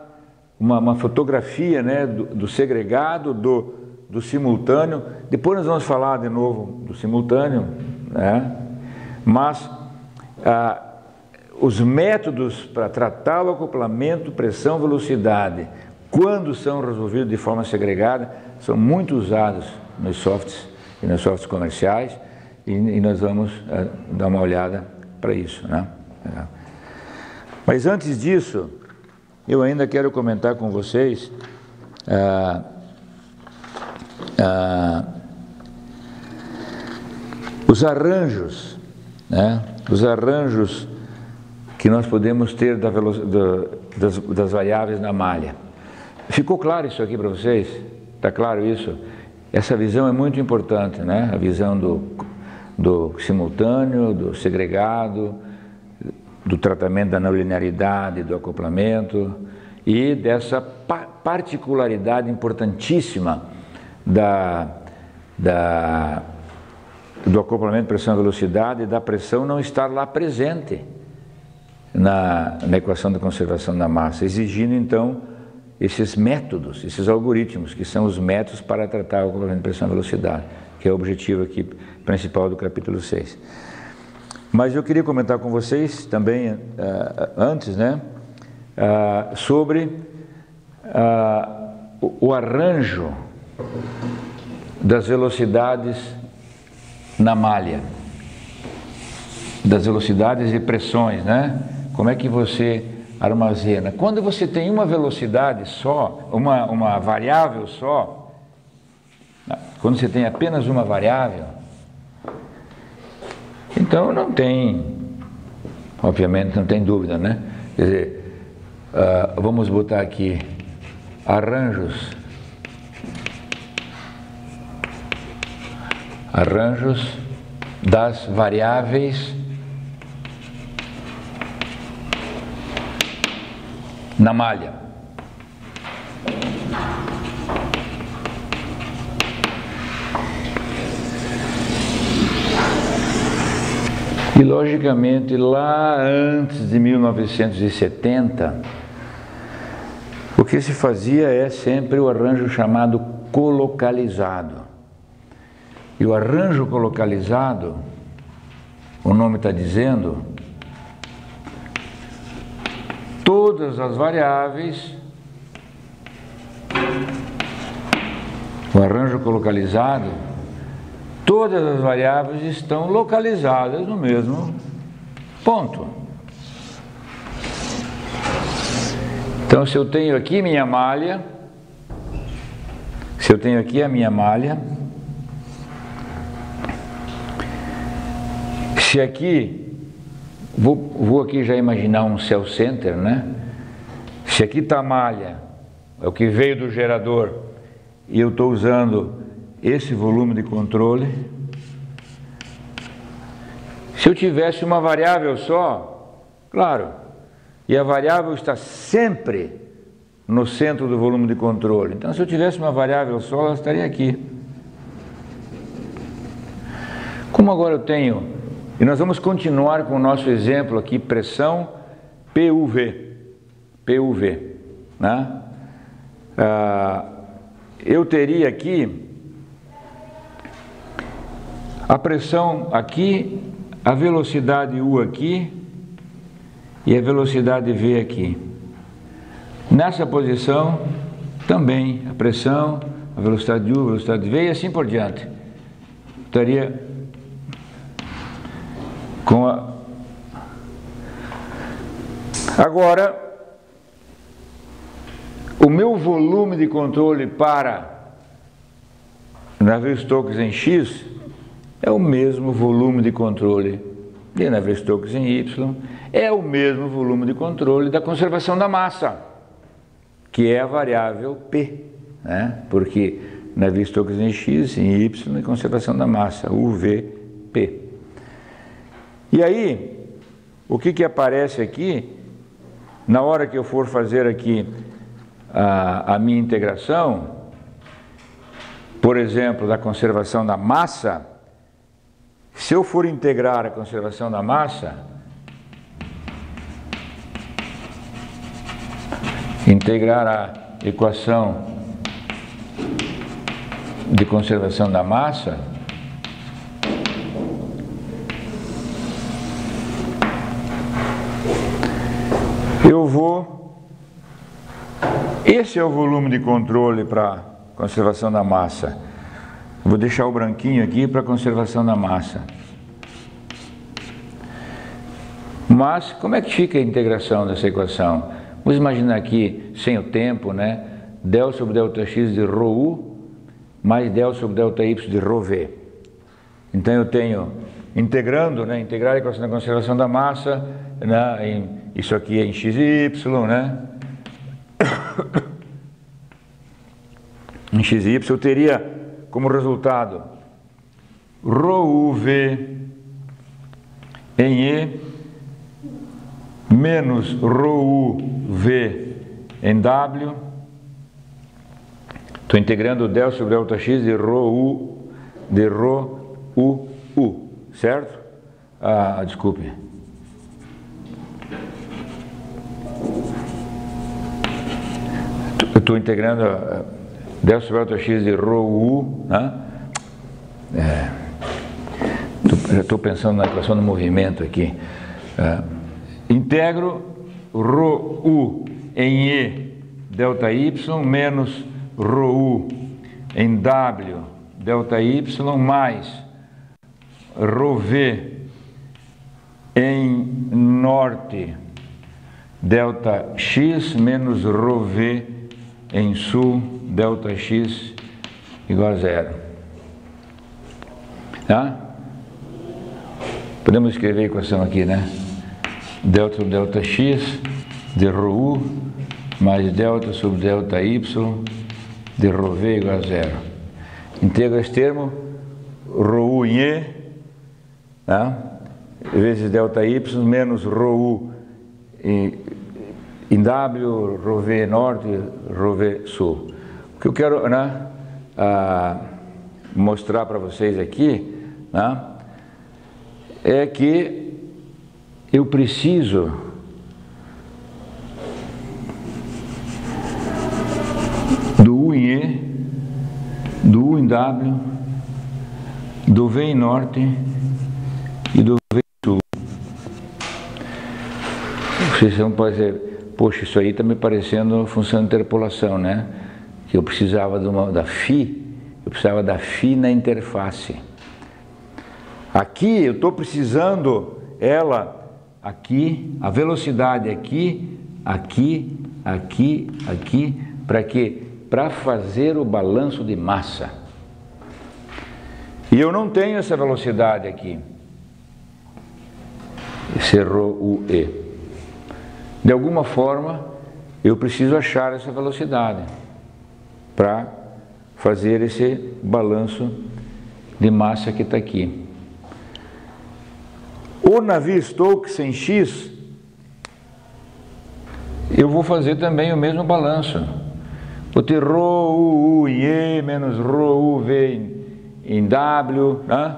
uma fotografia, né, do segregado, do simultâneo. Depois nós vamos falar de novo do simultâneo, né? Mas os métodos para tratar o acoplamento, pressão, velocidade, quando são resolvidos de forma segregada, são muito usados nos softwares e nos softwares comerciais, e nós vamos dar uma olhada para isso, né? Mas antes disso, eu ainda quero comentar com vocês os arranjos, né? Os arranjos que nós podemos ter das variáveis na malha. Ficou claro isso aqui para vocês? Está claro isso? essa visão é muito importante, né? A visão do simultâneo, do segregado, do tratamento da não linearidade, do acoplamento e dessa particularidade importantíssima do acoplamento pressão-velocidade e da pressão não estar lá presente na equação de conservação da massa, exigindo então esses métodos, esses algoritmos, que são os métodos para tratar o acoplamento pressão-velocidade, que é o objetivo aqui principal do capítulo 6. Mas eu queria comentar com vocês também, antes, né, sobre o arranjo das velocidades na malha, das velocidades e pressões, né? Como é que você armazena? Quando você tem uma velocidade só, uma variável só, quando você tem apenas uma variável, então não tem, obviamente não tem dúvida, né? Quer dizer, vamos botar aqui arranjos das variáveis na malha. E logicamente lá antes de 1970, o que se fazia é sempre o arranjo chamado colocalizado. E o arranjo colocalizado, o nome está dizendo, todas as variáveis, o arranjo colocalizado, todas as variáveis estão localizadas no mesmo ponto. Então, se eu tenho aqui minha malha, se aqui, vou aqui já imaginar um cell center, né? Se aqui está a malha, é o que veio do gerador, e eu estou usando esse volume de controle. Se eu tivesse uma variável só, claro, e a variável está sempre no centro do volume de controle. Então, se eu tivesse uma variável só, ela estaria aqui. Como agora eu tenho, e nós vamos continuar com o nosso exemplo aqui, pressão PUV, né? Eu teria aqui a pressão aqui, a velocidade U aqui e a velocidade V aqui. Nessa posição também a pressão, a velocidade U, a velocidade V e assim por diante. Estaria com a... Agora, o meu volume de controle para Navier-Stokes em X é o mesmo volume de controle de Navier-Stokes em Y, é o mesmo volume de controle da conservação da massa, que é a variável P, né? Porque Navier-Stokes em X, em Y, e conservação da massa, UVP. E aí, o que aparece aqui, na hora que eu for fazer aqui a minha integração, por exemplo, da conservação da massa, se eu for integrar a conservação da massa, integrar a equação de conservação da massa, eu vou... Esse é o volume de controle para conservação da massa. Vou deixar o branquinho aqui para conservação da massa. Mas, como é que fica a integração dessa equação? Vamos imaginar aqui, sem o tempo, né? Del sobre delta x de ρu mais del sobre delta y de ρv. Então eu tenho, integrando, né? Integrar a equação da conservação da massa, né? Isso aqui é em x e y, né? Em x e y eu teria como resultado ρuv em E menos ρuv em W. Estou integrando del sobre delta x de ρu, certo? Desculpe. Estou integrando del sobre delta x de ρu, né? Estou pensando na equação do movimento aqui. Integro ρu em E delta y menos ρu em W delta y mais ρv em norte delta x menos ρv em sul delta x igual a 0. Tá? Podemos escrever a equação aqui, né? Delta sobre delta x de ρu mais delta sobre delta y de ρv igual a 0. Integro esse termo, ρu em E, tá? Vezes delta y menos ρu em W, ρv norte, ρv sul. O que eu quero, né, mostrar para vocês aqui, né, é que eu preciso do U em E, do U em W, do V em norte e do V em sul. Vocês vão dizer, poxa, isso aí está me parecendo função de interpolação, né? Que eu precisava da φ, eu precisava da φ na interface. Aqui eu estou precisando ela aqui, a velocidade aqui, aqui, aqui, aqui, para quê? Para fazer o balanço de massa. E eu não tenho essa velocidade aqui, esse ρue. De alguma forma, eu preciso achar essa velocidade para fazer esse balanço de massa que está aqui. O Navier-Stokes em X, eu vou fazer também o mesmo balanço. Vou ter ρu em E menos ρuv em W. Né?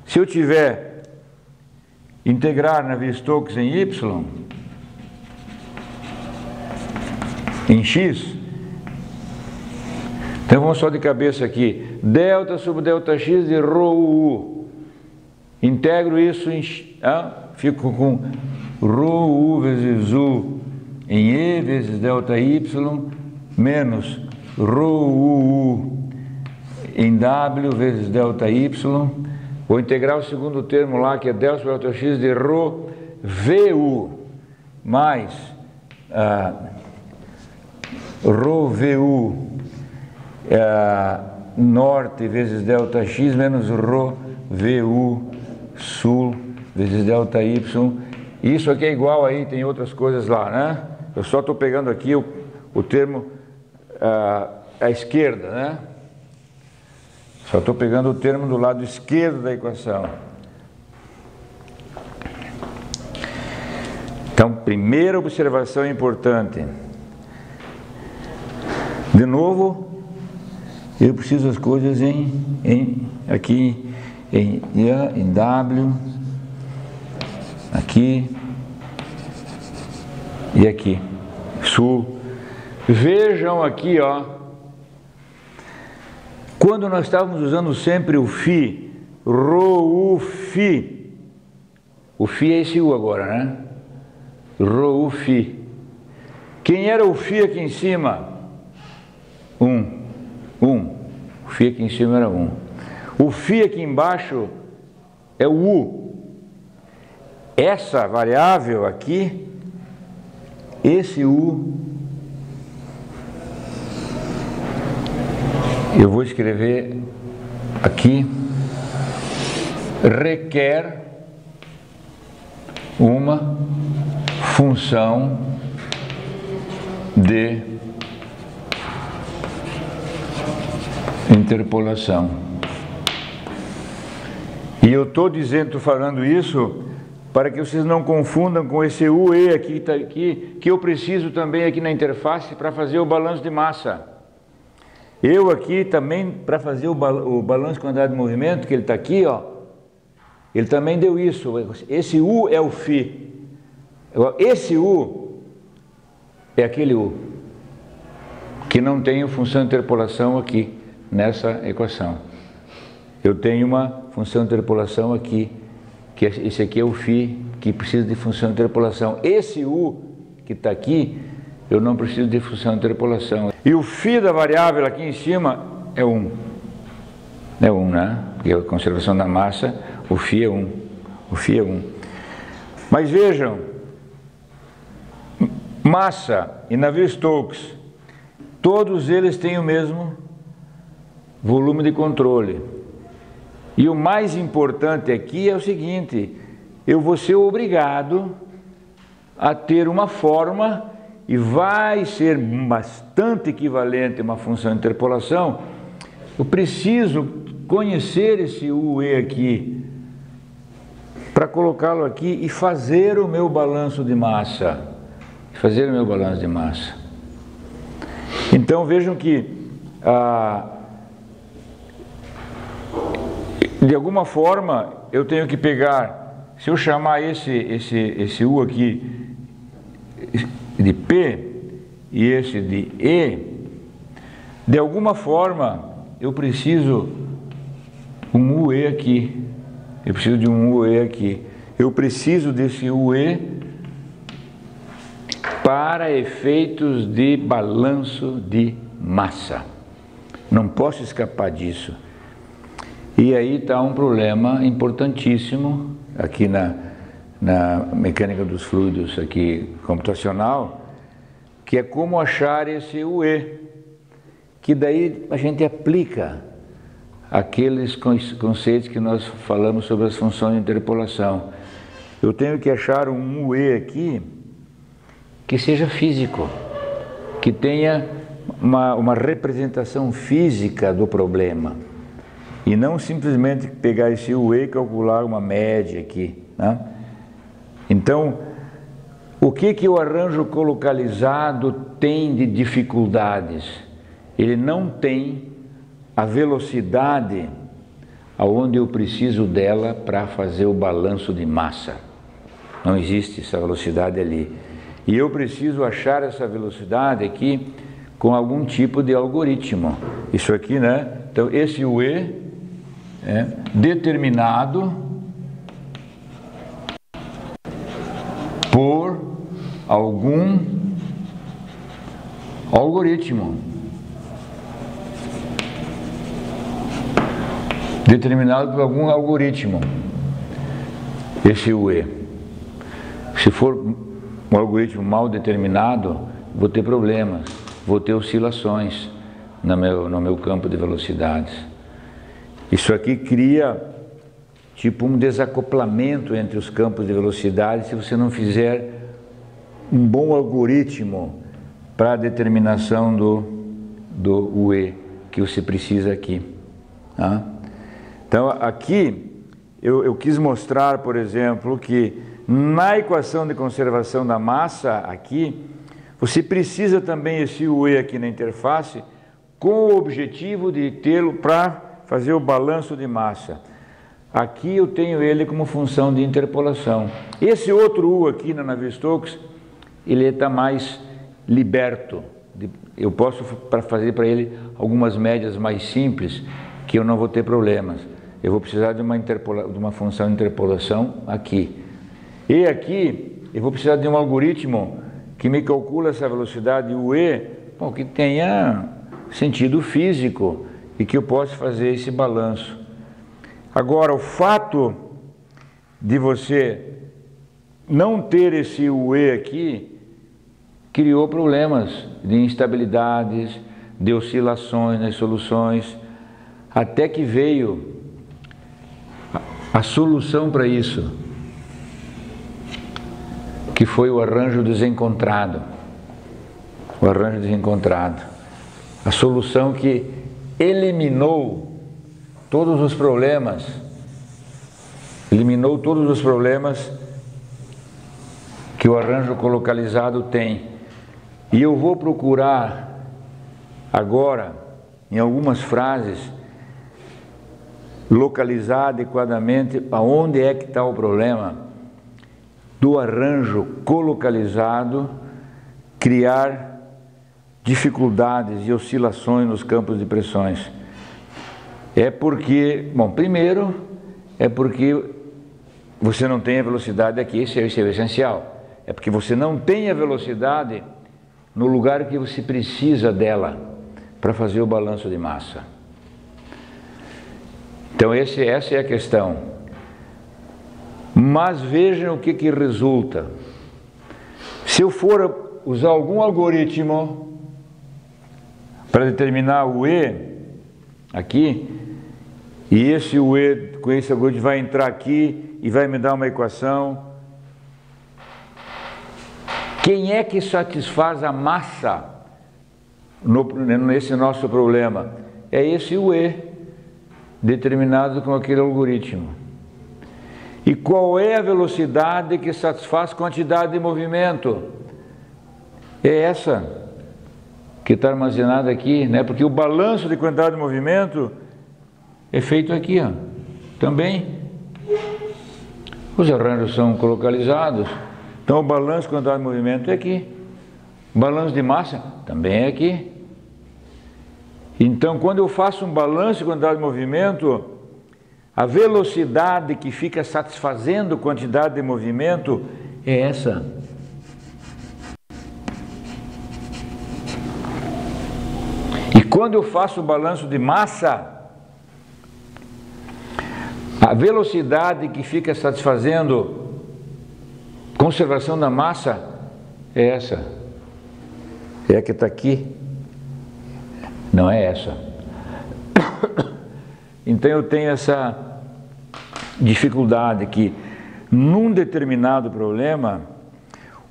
Se eu tiver integrar Navier-Stokes em Y, em X, então vamos só de cabeça aqui. Delta sobre delta x de ρu. Integro isso, fico com ρu vezes U em E vezes delta Y menos ρu em W vezes delta Y. Vou integrar o segundo termo lá, que é delta sobre delta x de ρ VU mais ρ VU norte vezes delta x menos ρ VU sul vezes delta y. Isso aqui é igual aí, tem outras coisas lá, né? Eu só estou pegando aqui o termo à esquerda, né? Só estou pegando o termo do lado esquerdo da equação. Então, primeira observação importante. De novo, eu preciso das coisas aqui em I, em W, aqui e aqui, sul. Vejam aqui, ó, quando nós estávamos usando sempre o φ, ρu φ, o φ é esse U agora, né? Ρu φ. Quem era o φ aqui em cima? 1. O φ aqui em cima era 1. O φ aqui embaixo é o U. Essa variável aqui, esse U, eu vou escrever aqui, requer uma função de interpolação. E eu estou falando isso para que vocês não confundam com esse UE aqui, que eu preciso também aqui na interface para fazer o balanço de massa. Eu aqui também, para fazer o balanço de quantidade de movimento, que ele está aqui, ó, ele também deu isso. Esse U é o φ. Esse U é aquele U, que não tem função de interpolação aqui, nessa equação. Eu tenho uma função de interpolação aqui, que esse aqui é o φ, que precisa de função de interpolação. Esse U que está aqui, eu não preciso de função de interpolação. E o φ da variável aqui em cima é 1. É 1, né? Porque a conservação da massa, o φ é 1. O φ é 1. Mas vejam, massa e Navier-Stokes, todos eles têm o mesmo volume de controle. E o mais importante aqui é o seguinte: eu vou ser obrigado a ter uma forma, e vai ser bastante equivalente a uma função de interpolação. Eu preciso conhecer esse UE aqui para colocá-lo aqui e fazer o meu balanço de massa. Então vejam que de alguma forma eu tenho que pegar, se eu chamar esse U aqui de P e esse de E, de alguma forma eu preciso um UE aqui. Eu preciso de um UE aqui. Eu preciso desse UE para efeitos de balanço de massa. Não posso escapar disso. E aí está um problema importantíssimo aqui na mecânica dos fluidos aqui computacional, que é como achar esse UE, que daí a gente aplica aqueles conceitos que nós falamos sobre as funções de interpolação. Eu tenho que achar um UE aqui que seja físico, que tenha uma representação física do problema, e não simplesmente pegar esse UE e calcular uma média aqui, né? Então, o que o arranjo colocalizado tem de dificuldades? Ele não tem a velocidade aonde eu preciso dela para fazer o balanço de massa. Não existe essa velocidade ali. E eu preciso achar essa velocidade aqui com algum tipo de algoritmo. Isso aqui, né? Então, esse UE é determinado por algum algoritmo. Determinado por algum algoritmo. Esse UE. Se for um algoritmo mal determinado, vou ter problemas, vou ter oscilações no meu campo de velocidades. Isso aqui cria tipo um desacoplamento entre os campos de velocidade se você não fizer um bom algoritmo para a determinação do UE que você precisa aqui. Tá? Então aqui eu quis mostrar, por exemplo, que na equação de conservação da massa aqui, você precisa também esse UE aqui na interface com o objetivo de tê-lo para fazer o balanço de massa. Aqui eu tenho ele como função de interpolação. Esse outro U aqui na Navier-Stokes, ele está mais liberto. Eu posso fazer para ele algumas médias mais simples, que eu não vou ter problemas. Eu vou precisar de uma função de interpolação aqui. E aqui eu vou precisar de um algoritmo que me calcula essa velocidade UE, bom, que tenha sentido físico e que eu possa fazer esse balanço. Agora, o fato de você não ter esse UE aqui criou problemas de instabilidades, de oscilações nas soluções, até que veio a solução para isso, que foi o arranjo desencontrado. O arranjo desencontrado. A solução que eliminou todos os problemas, que o arranjo colocalizado tem. E eu vou procurar agora, em algumas frases, localizar adequadamente aonde é que está o problema do arranjo colocalizado criar dificuldades e oscilações nos campos de pressões. É porque, bom, primeiro, é porque você não tem a velocidade aqui, isso é o essencial. É porque você não tem a velocidade no lugar que você precisa dela para fazer o balanço de massa. Então essa é a questão. Mas vejam o que resulta. Se eu for usar algum algoritmo para determinar o E aqui, e esse o E com esse algoritmo vai entrar aqui e vai me dar uma equação, quem é que satisfaz a massa nesse nosso problema? É esse o E, determinado com aquele algoritmo. E qual é a velocidade que satisfaz quantidade de movimento? É essa que está armazenada aqui, né? Porque o balanço de quantidade de movimento é feito aqui, ó. Também. Os arranjos são colocalizados. Então o balanço de quantidade de movimento é aqui. O balanço de massa também é aqui. Então quando eu faço um balanço de quantidade de movimento, a velocidade que fica satisfazendo quantidade de movimento é essa. E quando eu faço o balanço de massa, a velocidade que fica satisfazendo conservação da massa é essa. É a que está aqui. Não é essa. Então eu tenho essa dificuldade que, num determinado problema,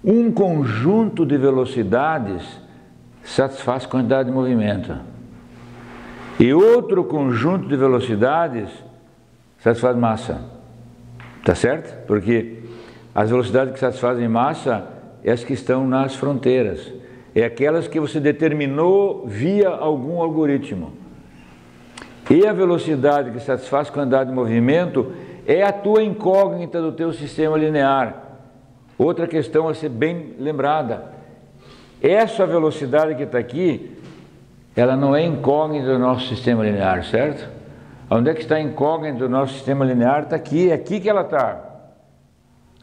um conjunto de velocidades satisfaz quantidade de movimento. E outro conjunto de velocidades satisfaz massa. Tá certo? Porque as velocidades que satisfazem massa é as que estão nas fronteiras. É aquelas que você determinou via algum algoritmo. E a velocidade que satisfaz quantidade de movimento é a tua incógnita do teu sistema linear. Outra questão a ser bem lembrada. Essa velocidade que está aqui, ela não é incógnita do nosso sistema linear, certo? Onde é que está a incógnita do nosso sistema linear? Está aqui, é aqui que ela está.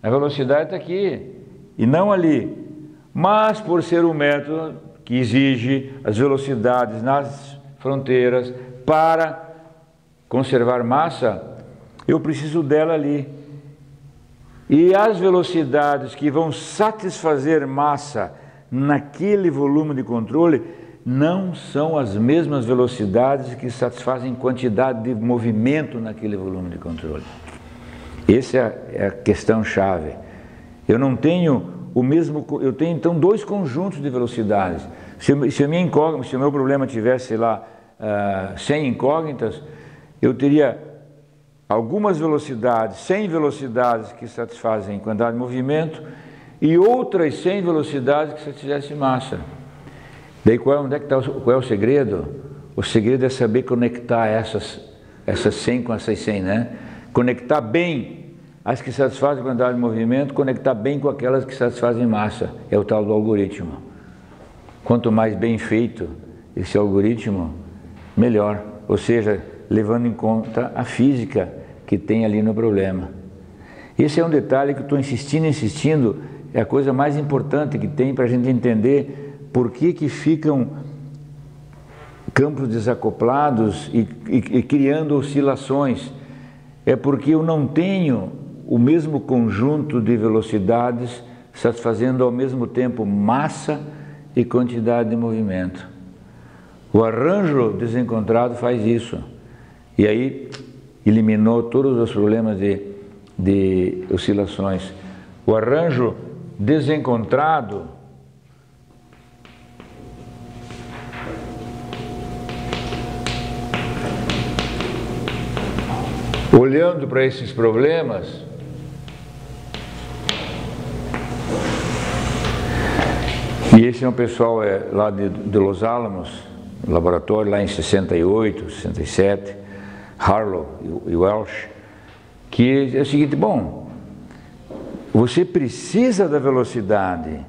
A velocidade está aqui e não ali. Mas por ser um método que exige as velocidades nas fronteiras para conservar massa, eu preciso dela ali. E as velocidades que vão satisfazer massa naquele volume de controle não são as mesmas velocidades que satisfazem quantidade de movimento naquele volume de controle. Essa é a questão chave. Eu não tenho o mesmo, eu tenho então dois conjuntos de velocidades. Se o meu problema tivesse, sei lá, 100 incógnitas, eu teria algumas velocidades, 100 velocidades que satisfazem quantidade de movimento e outras 100 velocidades que satisfazem massa. Daí qual é o segredo? O segredo é saber conectar essas 100 com essas 100, né? Conectar bem as que satisfazem quantidade de movimento, conectar bem com aquelas que satisfazem massa. É o tal do algoritmo. Quanto mais bem feito esse algoritmo, melhor. Ou seja, levando em conta a física que tem ali no problema. Esse é um detalhe que eu estou insistindo, é a coisa mais importante que tem para a gente entender por que ficam campos desacoplados e criando oscilações. É porque eu não tenho o mesmo conjunto de velocidades satisfazendo ao mesmo tempo massa e quantidade de movimento. O arranjo desencontrado faz isso. E aí eliminou todos os problemas de oscilações. O arranjo desencontrado olhando para esses problemas, e esse é um pessoal lá de Los Alamos, laboratório lá em 68, 67, Harlow e Welsh, que é o seguinte: bom, você precisa da velocidade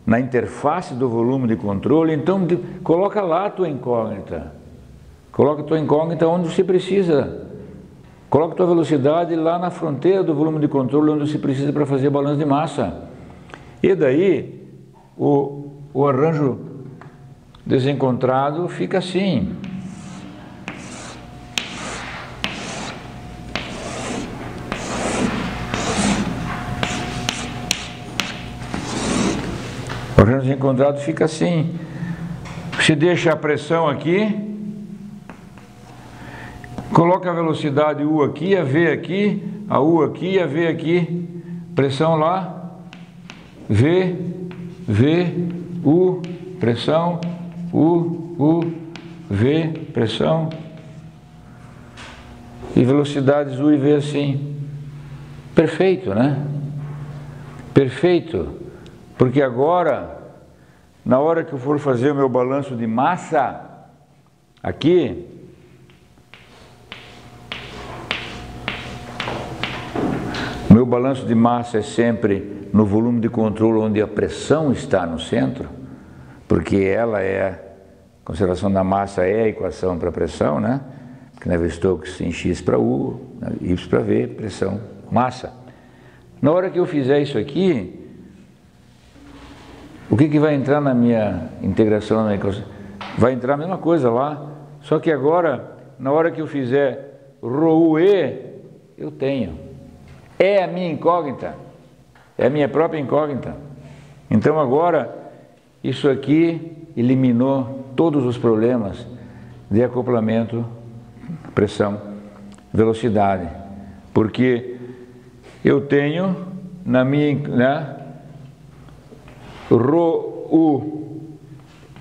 na interface do volume de controle, então coloca lá a tua incógnita. Coloca a tua incógnita onde você precisa. Coloca a tua velocidade lá na fronteira do volume de controle, onde você precisa para fazer balanço de massa. E daí o arranjo desencontrado fica assim. O arranjo desencontrado fica assim. Você deixa a pressão aqui, coloca a velocidade U aqui, a V aqui, a U aqui, a V aqui, pressão lá, V, U, pressão, U, V, pressão, e velocidades U e V assim. Perfeito, né? Perfeito, porque agora, na hora que eu for fazer o meu balanço de massa, aqui, o meu balanço de massa é sempre no volume de controle onde a pressão está no centro, porque ela é, a conservação da massa é a equação para a pressão, né? Que Navier-Stokes em X para U, Y para V, pressão, massa. Na hora que eu fizer isso aqui, o que vai entrar na minha integração, na minha equação? Vai entrar a mesma coisa lá, só que agora, na hora que eu fizer ρUE, eu tenho. É a minha incógnita, é a minha própria incógnita. Então agora, isso aqui eliminou todos os problemas de acoplamento, pressão, velocidade, porque eu tenho na minha, né, ρU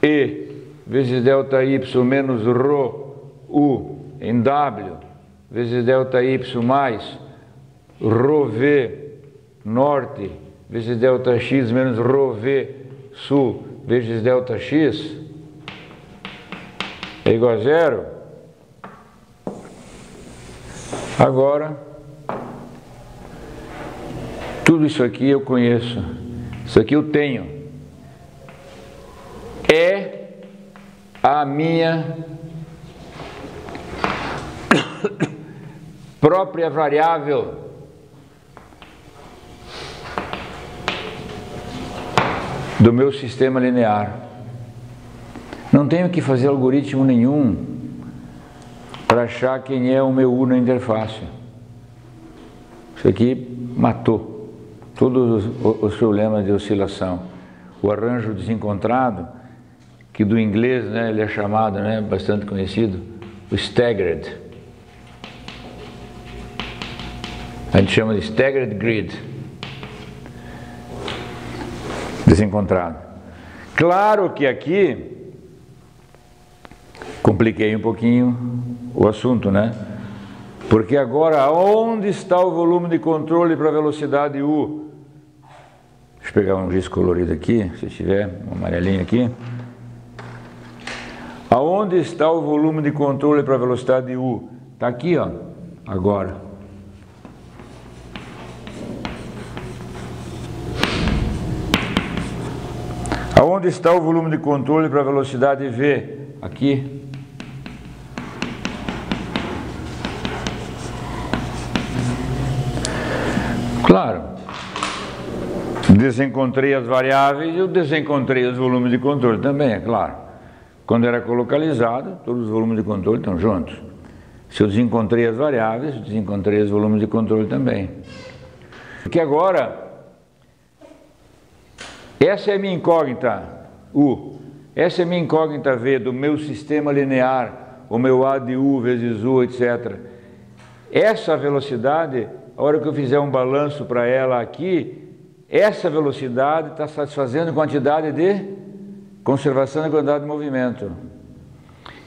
E vezes delta Y menos ρU em W vezes delta Y mais ρV norte vezes delta X menos ρV sul vezes delta X é igual a zero. Agora, tudo isso aqui eu conheço, isso aqui eu tenho. É a minha própria variável do meu sistema linear. Não tenho que fazer algoritmo nenhum para achar quem é o meu U na interface. Isso aqui matou todos os problemas de oscilação. O arranjo desencontrado, que do inglês, né, ele é chamado, né, bastante conhecido, o staggered. A gente chama de staggered grid. Desencontrado. Claro que aqui compliquei um pouquinho o assunto, né? Porque agora, onde está o volume de controle para a velocidade U? Deixa eu pegar um giz colorido aqui, se tiver um amarelinho aqui. Aonde está o volume de controle para a velocidade U? Está aqui, ó, agora. Aonde está o volume de controle para a velocidade V? Aqui. Claro, desencontrei as variáveis e eu desencontrei os volumes de controle também, é claro. Quando era colocalizado, todos os volumes de controle estão juntos. Se eu desencontrei as variáveis, eu desencontrei os volumes de controle também. Porque agora, essa é a minha incógnita U, essa é a minha incógnita V do meu sistema linear, o meu A de U vezes U, etc. Essa velocidade, a hora que eu fizer um balanço para ela aqui, essa velocidade está satisfazendo a quantidade de conservação da quantidade de movimento.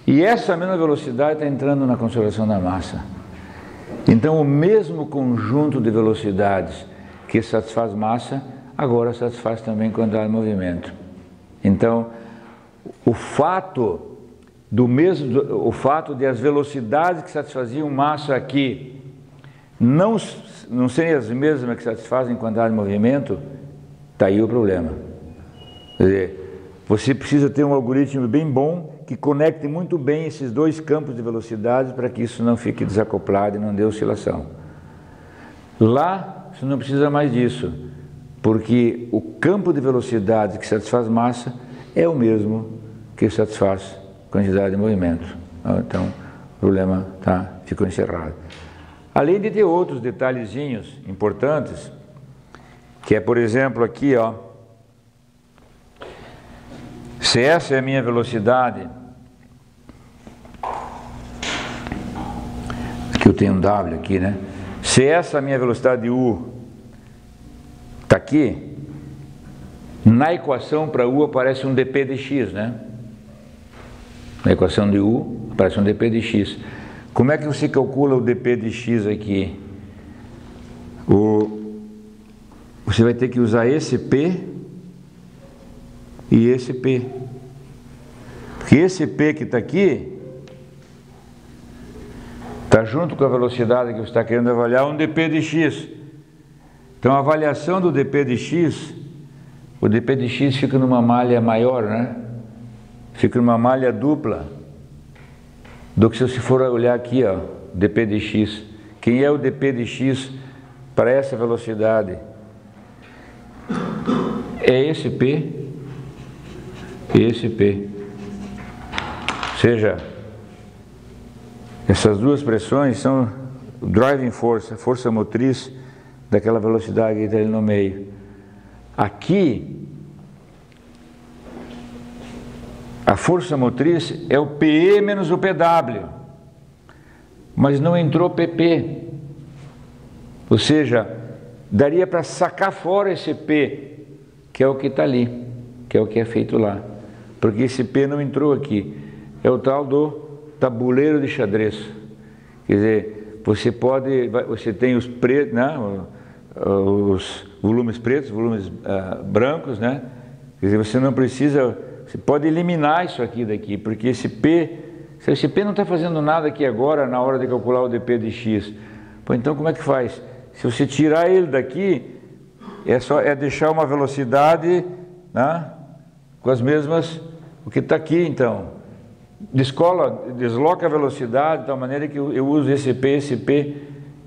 E essa mesma velocidade está entrando na conservação da massa. Então o mesmo conjunto de velocidades que satisfaz massa, agora satisfaz também quantidade de movimento. Então o fato de as velocidades que satisfaziam massa aqui não serem as mesmas que satisfazem quantidade de movimento, está aí o problema. Quer dizer, você precisa ter um algoritmo bem bom que conecte muito bem esses dois campos de velocidade para que isso não fique desacoplado e não dê oscilação. Lá você não precisa mais disso, porque o campo de velocidade que satisfaz massa é o mesmo que satisfaz quantidade de movimento. Então o problema ficou encerrado. Além de ter outros detalhezinhos importantes, que é, por exemplo, aqui, ó, se essa é a minha velocidade, aqui eu tenho um W aqui, né? Se essa é a minha velocidade U está aqui, na equação para U aparece um dp de x, né? Na equação de U aparece um dp de x. Como é que você calcula o dp de x aqui? Você vai ter que usar esse P e esse P. Porque esse P que está aqui está junto com a velocidade que você está querendo avaliar, um dp de x. Então a avaliação do dp de x, o dp de x fica numa malha maior, né? Fica numa malha dupla do que se você for olhar aqui, ó, dp de x. Quem é o dp de x para essa velocidade? É esse P e esse P. Ou seja, essas duas pressões são o driving force, a força motriz daquela velocidade que está ali no meio. Aqui, a força motriz é o PE menos o PW, mas não entrou PP. Ou seja, daria para sacar fora esse P, que é o que está ali, que é o que é feito lá. Porque esse P não entrou aqui. É o tal do tabuleiro de xadrez. Quer dizer, você tem os pretos, né? Os volumes pretos, volumes brancos, né? Quer dizer, você não precisa, você pode eliminar isso aqui daqui, porque esse P não está fazendo nada aqui agora na hora de calcular o dp de x. Pô, então como é que faz? Se você tirar ele daqui, é deixar uma velocidade, né, com as mesmas, o que está aqui então. Desloca a velocidade de tal maneira que eu uso esse P,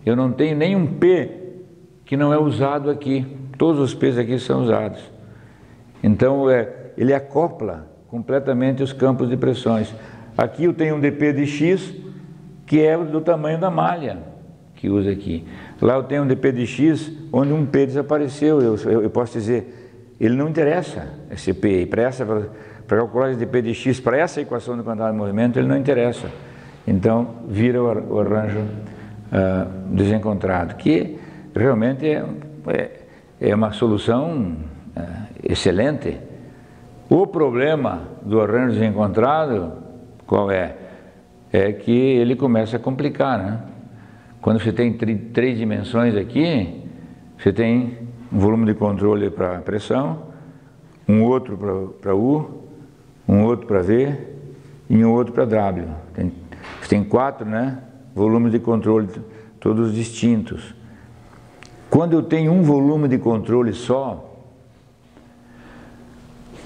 eu não tenho nenhum P que não é usado aqui. Todos os P's aqui são usados. Então ele acopla completamente os campos de pressões. Aqui eu tenho um dp de x que é do tamanho da malha que usa aqui. Lá eu tenho um dp de x onde um P desapareceu. Eu posso dizer, ele não interessa esse P. Para calcular esse dp de x para essa equação de quantidade de movimento, ele não interessa. Então vira o arranjo desencontrado, que realmente é uma solução excelente. O problema do arranjo desencontrado, qual é? É que ele começa a complicar, né? Quando você tem três dimensões aqui, você tem um volume de controle para pressão, um outro para U, um outro para V e um outro para W. Você tem 4, né, volumes de controle, todos distintos. Quando eu tenho um volume de controle só,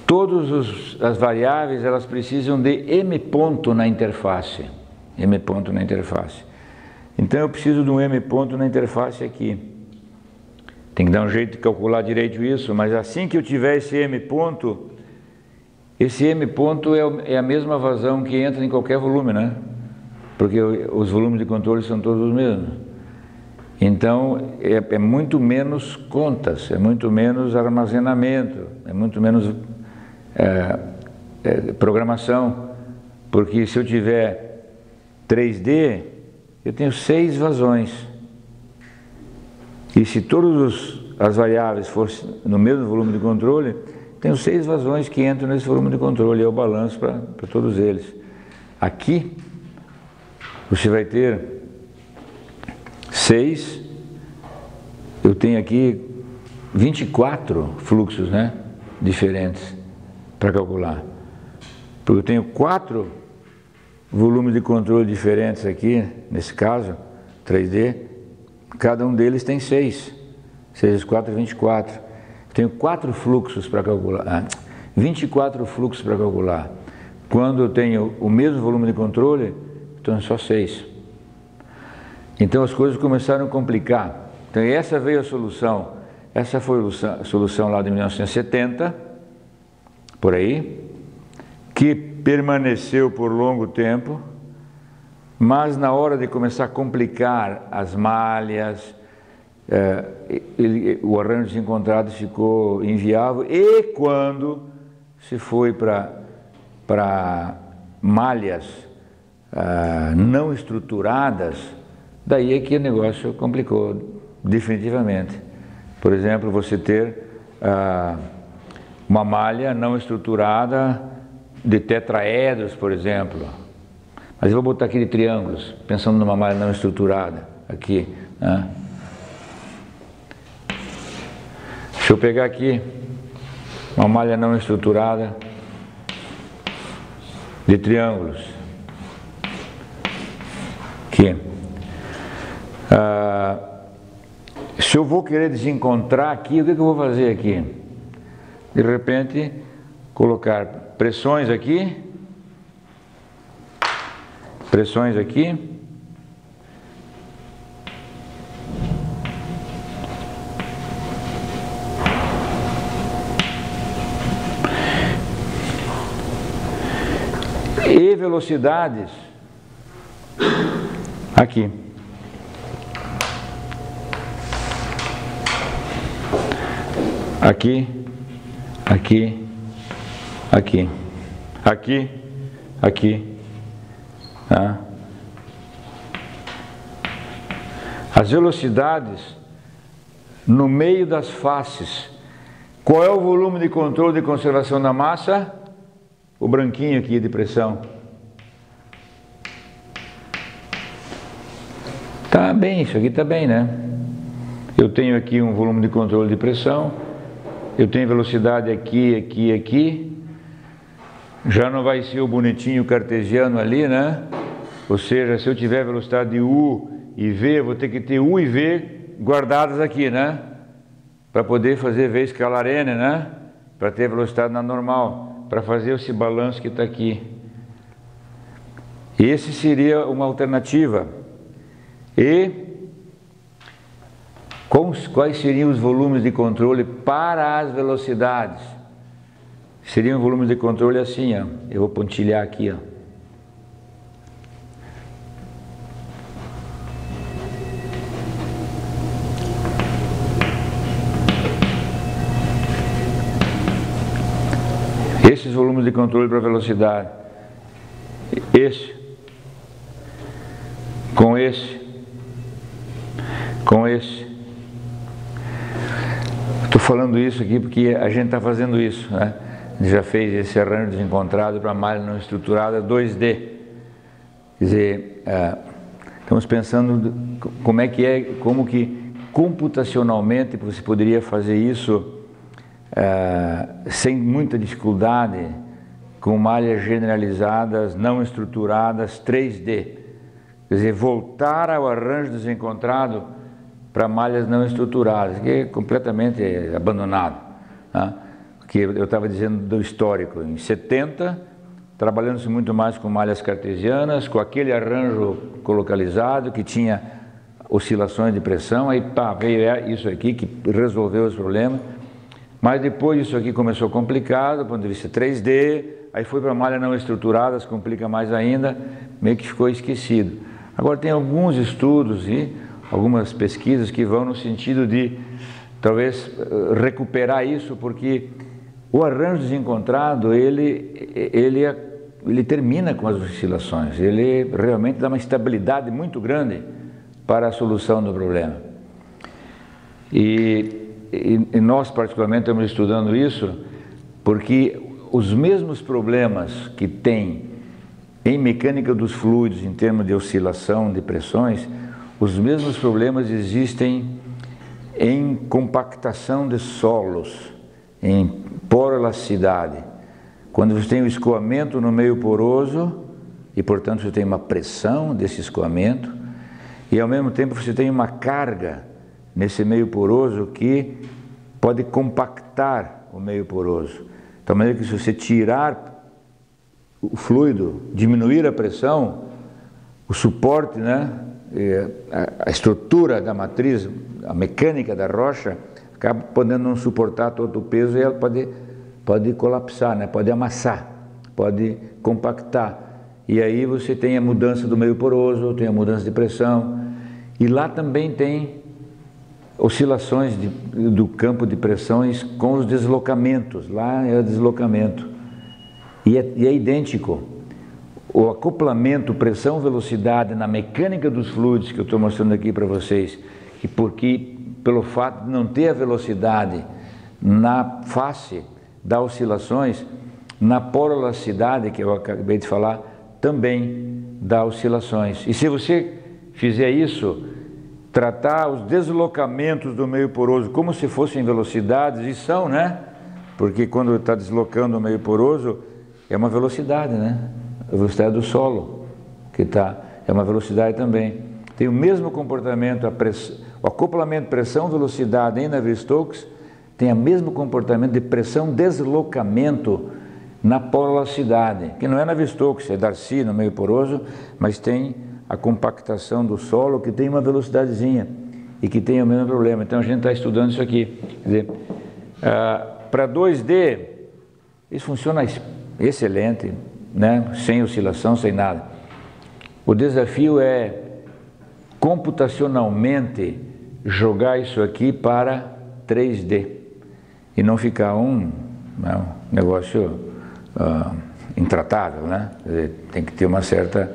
todas as variáveis elas precisam de M ponto na interface. M ponto na interface. Então eu preciso de um M ponto na interface aqui. Tem que dar um jeito de calcular direito isso, mas assim que eu tiver esse M ponto é a mesma vazão que entra em qualquer volume, né? Porque os volumes de controle são todos os mesmos. Então é muito menos contas, é muito menos armazenamento, é muito menos programação. Porque se eu tiver 3D, eu tenho 6 vazões. E se todas as variáveis fossem no mesmo volume de controle, tenho 6 vazões que entram nesse volume de controle, eu balanço para todos eles. Aqui, você vai ter 6, eu tenho aqui 24 fluxos, né, diferentes para calcular. Porque eu tenho 4 volumes de controle diferentes aqui, nesse caso, 3D, cada um deles tem 6. 6 vezes 4 é 24. Eu tenho 4 fluxos para calcular, 24 fluxos para calcular. Quando eu tenho o mesmo volume de controle, então é só 6. Então as coisas começaram a complicar. Então essa veio a solução. Essa foi a solução lá de 1970, por aí, que permaneceu por longo tempo, mas na hora de começar a complicar as malhas, o arranjo desencontrado ficou inviável, e quando se foi para malhas não estruturadas, daí é que o negócio complicou definitivamente. Por exemplo, você ter uma malha não estruturada de tetraedros, por exemplo. Mas eu vou botar aqui de triângulos, pensando numa malha não estruturada, aqui, né? Deixa eu pegar aqui uma malha não estruturada de triângulos. Aqui. Se eu vou querer desencontrar aqui, o que eu vou fazer aqui? De repente, colocar pressões aqui, e velocidades aqui. Aqui, aqui, aqui, aqui, aqui, tá? As velocidades no meio das faces. Qual é o volume de controle de conservação da massa? O branquinho aqui de pressão. Tá bem, isso aqui tá bem, né? Eu tenho aqui um volume de controle de pressão. Eu tenho velocidade aqui, aqui, aqui. Já não vai ser o bonitinho cartesiano ali, né? Ou seja, se eu tiver velocidade U e V, eu vou ter que ter U e V guardadas aqui, né? Para poder fazer V escalar N, né? Para ter velocidade na normal, para fazer esse balanço que está aqui. Esse seria uma alternativa. E quais seriam os volumes de controle para as velocidades? Seriam volumes de controle assim, ó. Eu vou pontilhar aqui, ó. Esses volumes de controle para velocidade. Esse. Com esse. Com esse. Estou falando isso aqui porque a gente está fazendo isso, né? A gente já fez esse arranjo desencontrado para malha não estruturada 2D. Quer dizer, estamos pensando como que computacionalmente você poderia fazer isso sem muita dificuldade, com malhas generalizadas, não estruturadas 3D. Quer dizer, voltar ao arranjo desencontrado para malhas não estruturadas, que é completamente abandonado, né? Que eu estava dizendo do histórico, em 70, trabalhando-se muito mais com malhas cartesianas, com aquele arranjo colocalizado que tinha oscilações de pressão, aí pá, veio isso aqui que resolveu os problemas, mas depois isso aqui começou complicado, do ponto de vista 3D, aí foi para malhas não estruturadas, complica mais ainda, meio que ficou esquecido. Agora tem alguns estudos e algumas pesquisas que vão no sentido de talvez recuperar isso, porque o arranjo desencontrado ele termina com as oscilações, ele realmente dá uma estabilidade muito grande para a solução do problema. E nós particularmente estamos estudando isso porque os mesmos problemas que tem em mecânica dos fluidos em termos de oscilação de pressões, os mesmos problemas existem em compactação de solos, em poroelasticidade. Quando você tem o escoamento no meio poroso, e portanto você tem uma pressão desse escoamento, e ao mesmo tempo você tem uma carga nesse meio poroso que pode compactar o meio poroso. De tal maneira que se você tirar o fluido, diminuir a pressão, o suporte, né, a estrutura da matriz, a mecânica da rocha, acaba podendo não suportar todo o peso e ela pode colapsar, né, pode amassar, pode compactar. E aí você tem a mudança do meio poroso, tem a mudança de pressão, e lá também tem oscilações do campo de pressões com os deslocamentos. Lá é o deslocamento. E é idêntico. O acoplamento pressão-velocidade na mecânica dos fluidos que eu estou mostrando aqui para vocês, que pelo fato de não ter a velocidade na face das oscilações, na poroelasticidade, que eu acabei de falar, também dá oscilações. E se você fizer isso, tratar os deslocamentos do meio poroso como se fossem velocidades, e são, né? Porque quando está deslocando o meio poroso, é uma velocidade, né? A velocidade do solo, é uma velocidade também. Tem o mesmo comportamento, o acoplamento pressão-velocidade em Navier-Stokes tem o mesmo comportamento de pressão-deslocamento na poroelasticidade, que não é Navier-Stokes, é Darcy no meio poroso, mas tem a compactação do solo que tem uma velocidadezinha e que tem o mesmo problema. Então a gente está estudando isso aqui. Quer dizer, para 2D, isso funciona excelente, né? Sem oscilação, sem nada. O desafio é computacionalmente jogar isso aqui para 3D e não ficar um negócio intratável, né? Quer dizer, tem que ter uma certa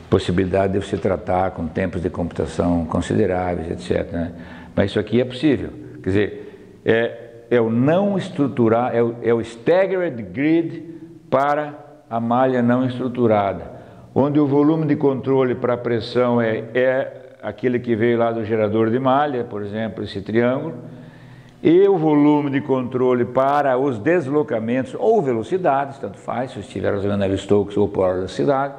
possibilidade de você tratar com tempos de computação consideráveis, etc, né? Mas isso aqui é possível. Quer dizer, é o não estruturar, é o staggered grid para a malha não estruturada, onde o volume de controle para a pressão é aquele que veio lá do gerador de malha, por exemplo, esse triângulo, e o volume de controle para os deslocamentos ou velocidades, tanto faz, se estiver usando Navier-Stokes ou poroelasticidade,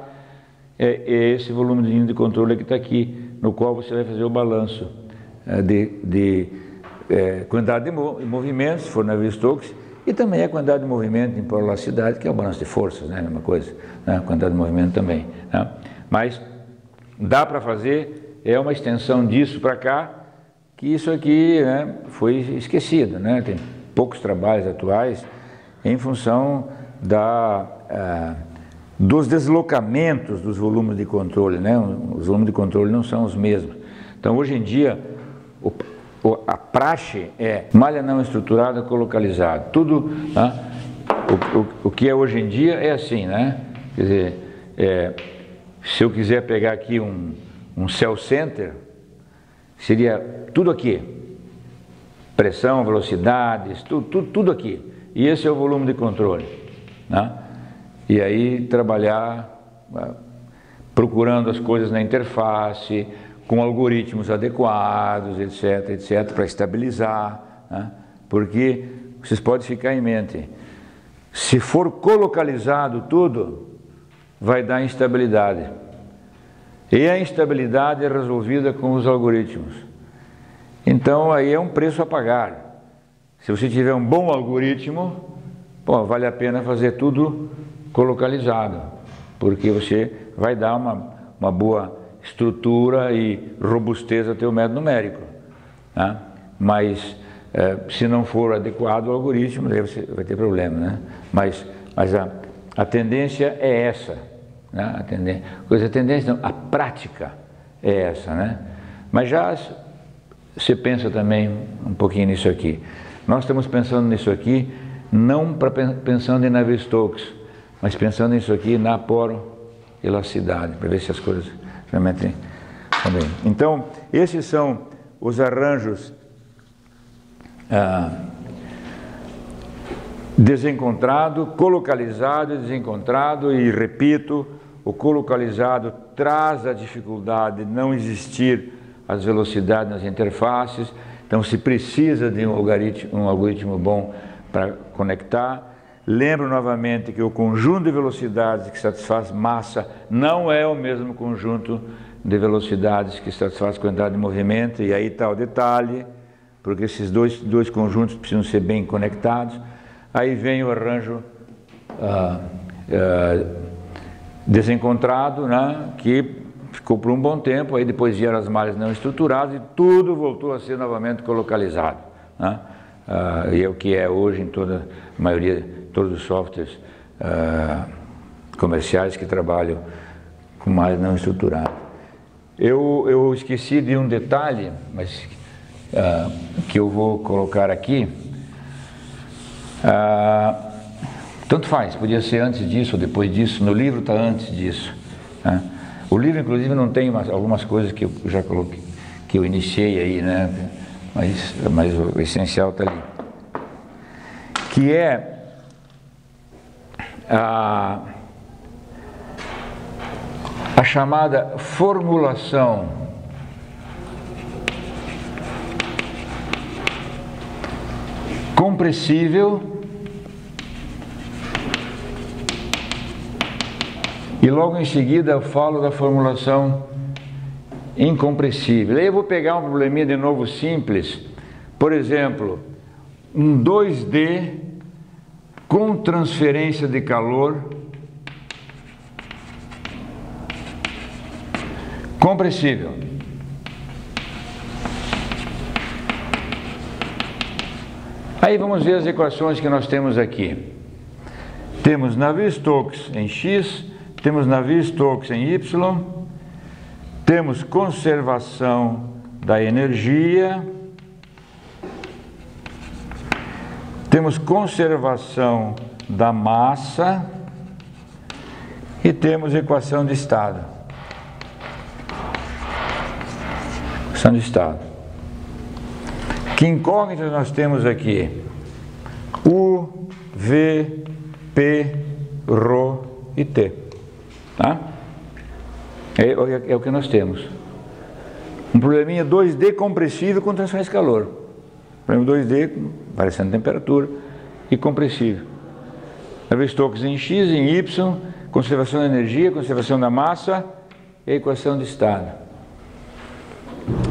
é esse volume de controle que está aqui, no qual você vai fazer o balanço de quantidade de movimentos, se for Navier-Stokes, e também a quantidade de movimento em poroelasticidade, que é o balanço de forças, né? A mesma coisa, né? Quantidade de movimento também, né? Mas dá para fazer, é uma extensão disso para cá, que isso aqui, né, foi esquecido, né? Tem poucos trabalhos atuais em função dos deslocamentos dos volumes de controle, né? Os volumes de controle não são os mesmos. Então hoje em dia a praxe é malha não estruturada colocalizada. Tudo, né? O que é hoje em dia é assim, né? Quer dizer, se eu quiser pegar aqui um cell center, seria tudo aqui, pressão, velocidades, tudo aqui, e esse é o volume de controle, né? E aí trabalhar procurando as coisas na interface, com algoritmos adequados, etc, para estabilizar, né? Porque vocês podem ficar em mente, se for colocalizado tudo, vai dar instabilidade. E a instabilidade é resolvida com os algoritmos. Então aí é um preço a pagar. Se você tiver um bom algoritmo, vale a pena fazer tudo colocalizado, porque você vai dar uma boa estrutura e robustez ao teu método numérico, né? Mas se não for adequado o algoritmo, daí você vai ter problema, né? Mas a tendência é essa, né? A tendência não, a prática é essa, né? Mas já você pensa também um pouquinho nisso aqui. Nós estamos pensando nisso aqui não pensando em Navier-Stokes, mas pensando nisso aqui na poroelasticidade, para ver se as coisas realmente estão bem. Então, esses são os arranjos desencontrado, colocalizado e desencontrado, e repito, o colocalizado traz a dificuldade de não existir as velocidades nas interfaces, então se precisa de um algoritmo bom para conectar. Lembro novamente que o conjunto de velocidades que satisfaz massa não é o mesmo conjunto de velocidades que satisfaz quantidade de movimento, e aí está o detalhe, porque esses dois conjuntos precisam ser bem conectados. Aí vem o arranjo desencontrado, né, que ficou por um bom tempo, aí depois vieram as malhas não estruturadas e tudo voltou a ser novamente colocalizado, né? E é o que é hoje em toda a maioria, todos os softwares comerciais que trabalham com malha não estruturada. Eu esqueci de um detalhe, mas que eu vou colocar aqui. Tanto faz, podia ser antes disso ou depois disso, no livro está antes disso, né? O livro, inclusive, não tem algumas coisas que eu já coloquei, que eu iniciei aí, né? Mas o essencial está ali. Que é a chamada formulação compressível e logo em seguida eu falo da formulação incompressível. Aí eu vou pegar um probleminha de novo simples, por exemplo, um 2D com transferência de calor compressível. Aí vamos ver as equações que nós temos aqui. Temos Navier-Stokes em X, temos Navier-Stokes em Y, temos conservação da energia, temos conservação da massa e temos equação de estado. Equação de estado. Que incógnitas nós temos aqui? U, V, P, Rho e T. Tá? É o que nós temos. Um probleminha 2D compressível com transferência de calor. Problema 2D, variação de temperatura e compressível. Navier-Stokes em X, em Y, conservação da energia, conservação da massa e a equação de estado.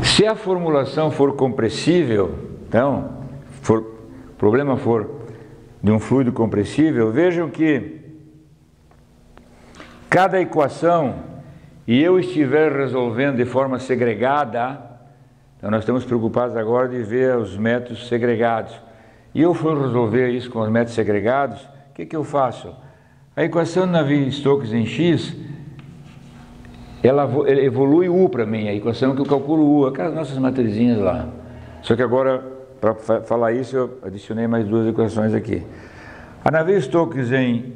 Se a formulação for compressível, então, o problema for de um fluido compressível, vejam que cada equação, e eu estiver resolvendo de forma segregada, então nós estamos preocupados agora de ver os métodos segregados, e eu for resolver isso com os métodos segregados, o que eu faço? A equação de Navier-Stokes em X, ela evolui U para mim, a equação que eu calculo U, aquelas nossas matrizinhas lá. Só que agora, para falar isso, eu adicionei mais duas equações aqui. A Navier-Stokes em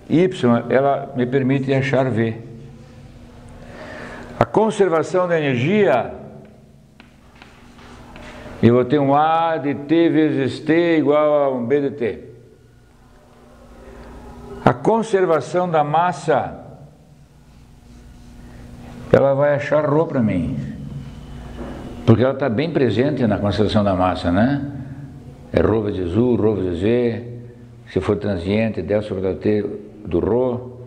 Y, ela me permite achar V. A conservação da energia, eu vou ter um A de T vezes T igual a um B de T. A conservação da massa, ela vai achar Rho para mim, porque ela está bem presente na conservação da massa, né? É Rho vezes U, Rho vezes V, se for transiente, del sobre T do Rho.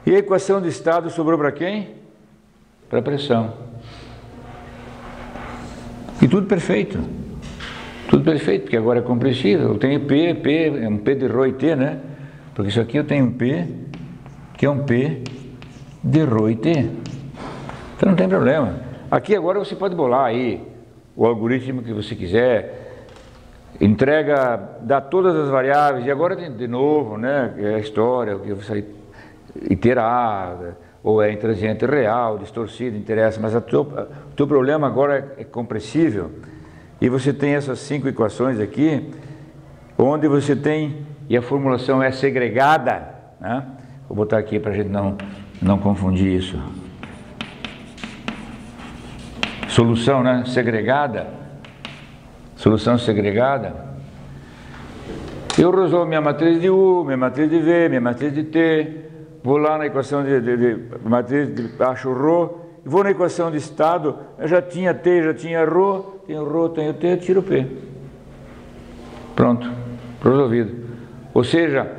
E a equação de estado sobrou para quem? Para a pressão. E tudo perfeito. Tudo perfeito, porque agora é compressível. Eu tenho P, é um P de Rho e T, né? Porque isso aqui eu tenho um P, que é um P de Rho e T. Então não tem problema. Aqui agora você pode bolar aí o algoritmo que você quiser, entrega, dá todas as variáveis, e agora de novo, né, é a história, o que você iterar, ou é intransiente real, distorcido, interessa, mas o teu problema agora é compressível, e você tem essas 5 equações aqui, onde você tem, e a formulação é segregada, né? Vou botar aqui para a gente não confundir isso. Solução, né? Segregada. Solução segregada. Eu resolvo minha matriz de U, minha matriz de V, minha matriz de T, vou lá na equação de matriz, acho ρ, vou na equação de estado, eu já tinha T, já tinha ρ, tenho ρ, tenho T, tiro P. Pronto, resolvido. Ou seja,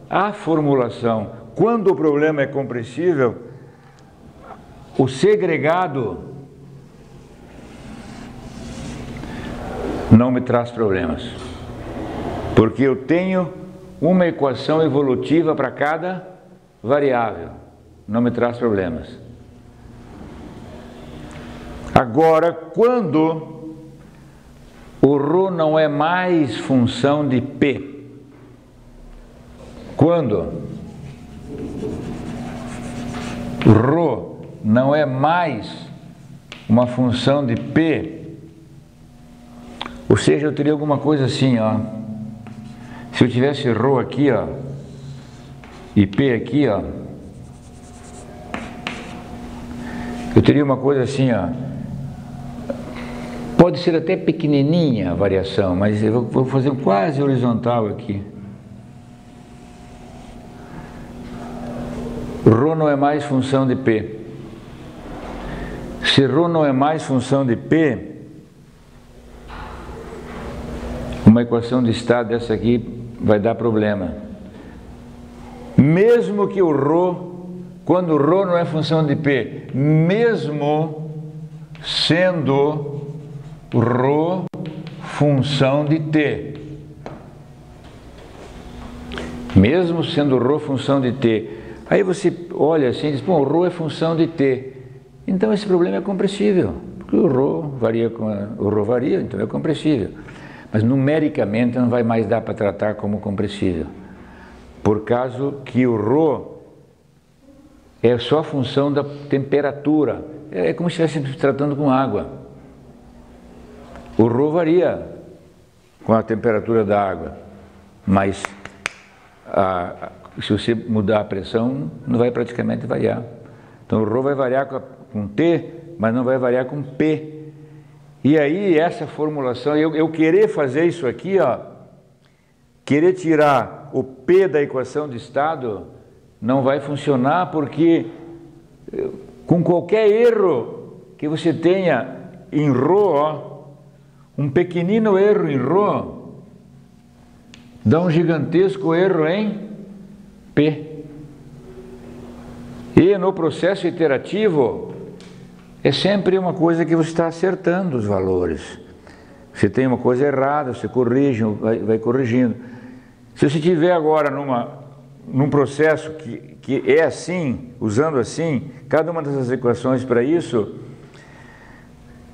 a formulação, quando o problema é compreensível, o segregado não me traz problemas, porque eu tenho uma equação evolutiva para cada variável, não me traz problemas. Agora, quando o ρ não é mais função de P, quando ρ não é mais uma função de P, ou seja, eu teria alguma coisa assim, ó. Se eu tivesse ρ aqui, ó, e P aqui, ó, eu teria uma coisa assim, ó. Pode ser até pequenininha a variação, mas eu vou fazer quase horizontal aqui. ρ não é mais função de P. Se ρ não é mais função de P, uma equação de estado dessa aqui vai dar problema. Mesmo que o ρ, quando o ρ não é função de P, mesmo sendo ρ função de T, mesmo sendo ρ função de T, aí você olha assim e diz, bom, o ρ é função de T, então esse problema é compreensível, porque o ρ varia, o ρ varia, então é compreensível. Mas numericamente não vai mais dar para tratar como compressível, por causa que o ρ é só a função da temperatura, é como se estivesse tratando com água. O ρ varia com a temperatura da água, mas se você mudar a pressão, não vai praticamente variar. Então o ρ vai variar com T, mas não vai variar com P. E aí essa formulação, eu querer fazer isso aqui, ó, querer tirar o P da equação de estado, não vai funcionar, porque com qualquer erro que você tenha em ρ, ó, um pequenino erro em ρ dá um gigantesco erro em P. E no processo iterativo é sempre uma coisa que você está acertando os valores. Você tem uma coisa errada, você corrige, vai corrigindo. Se você estiver agora num processo que é assim, usando assim, cada uma dessas equações para isso,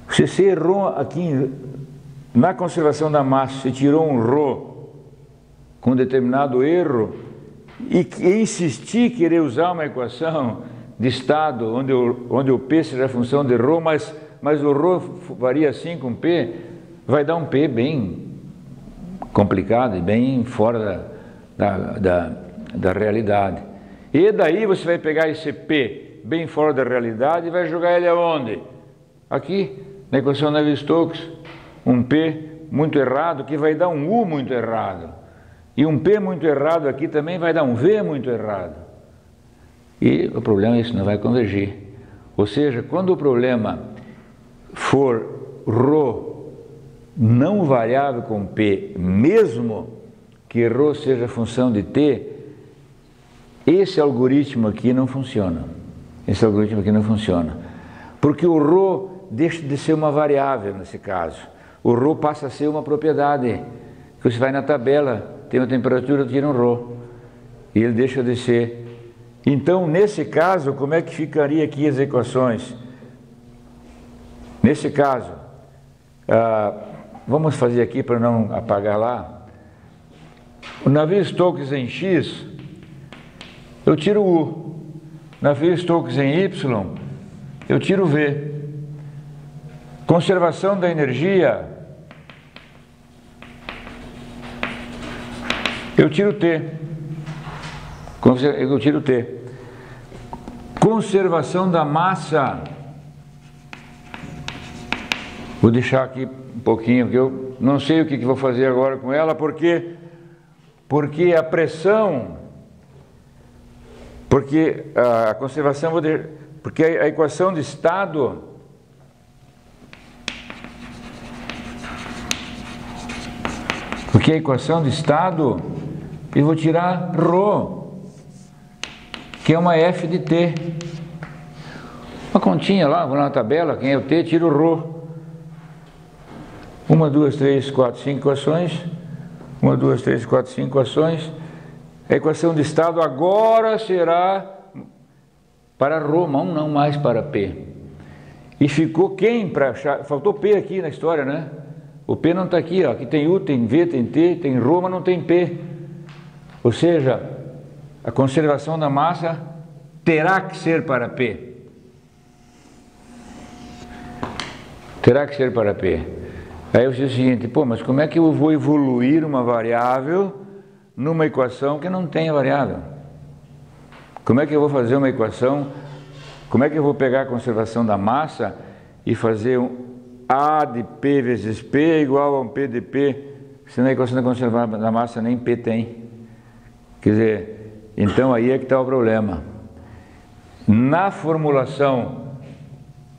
se você errou aqui na conservação da massa, você tirou um ρ com determinado erro e insistir em querer usar uma equação de estado onde o P seja a função de ρ, mas o ρ varia assim com P, vai dar um P bem complicado e bem fora da realidade. E daí você vai pegar esse P bem fora da realidade e vai jogar ele aonde? Aqui, na equação Navier-Stokes, um P muito errado que vai dar um U muito errado. E um P muito errado aqui também vai dar um V muito errado. E o problema é isso, não vai convergir. Ou seja, quando o problema for ρ não variável com P, mesmo que ρ seja função de T, esse algoritmo aqui não funciona. Esse algoritmo aqui não funciona. Porque o ρ deixa de ser uma variável nesse caso. O ρ passa a ser uma propriedade. Você vai na tabela, tem uma temperatura, tira um ρ. E ele deixa de ser. Então, nesse caso, como é que ficaria aqui as equações? Nesse caso, vamos fazer aqui para não apagar lá. O Navier-Stokes em X, eu tiro U. Navier-Stokes em Y, eu tiro V. Conservação da energia, eu tiro T. Eu tiro T. Conservação da massa, vou deixar aqui um pouquinho, porque eu não sei o que vou fazer agora com ela, porque a pressão Porque a conservação, porque a equação de estado eu vou tirar ρ, que é uma f de t. Uma continha lá, vou lá na tabela, quem é o t, tiro o ρ. 1, 2, 3, 4, 5 equações. 1, 2, 3, 4, 5 equações. A equação de estado agora será para ρ, não mais para P. E ficou quem para achar? Faltou P aqui na história, né? O P não está aqui, ó. Aqui tem U, tem V, tem T, tem ρ, mas não tem P. Ou seja, a conservação da massa terá que ser para P. Terá que ser para P. Aí eu disse o seguinte, pô, mas como é que eu vou evoluir uma variável numa equação que não tem variável? Como é que eu vou fazer uma equação, como é que eu vou pegar a conservação da massa e fazer um A de P vezes P é igual a um P de P, se na equação da conservação da massa nem P tem? Quer dizer, então aí é que está o problema. Na formulação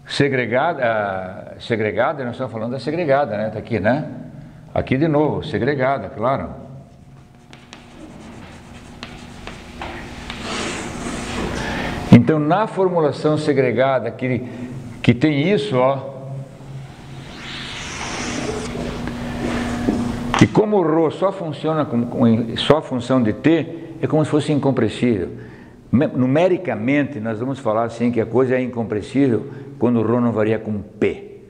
segregada, nós estamos falando da segregada, né? Está aqui, né? Aqui de novo, segregada, claro. Então, na formulação segregada, que tem isso, ó, e como o ρ só funciona só a função de t, é como se fosse incompressível. Numericamente, nós vamos falar assim que a coisa é incompressível quando o ρ não varia com p.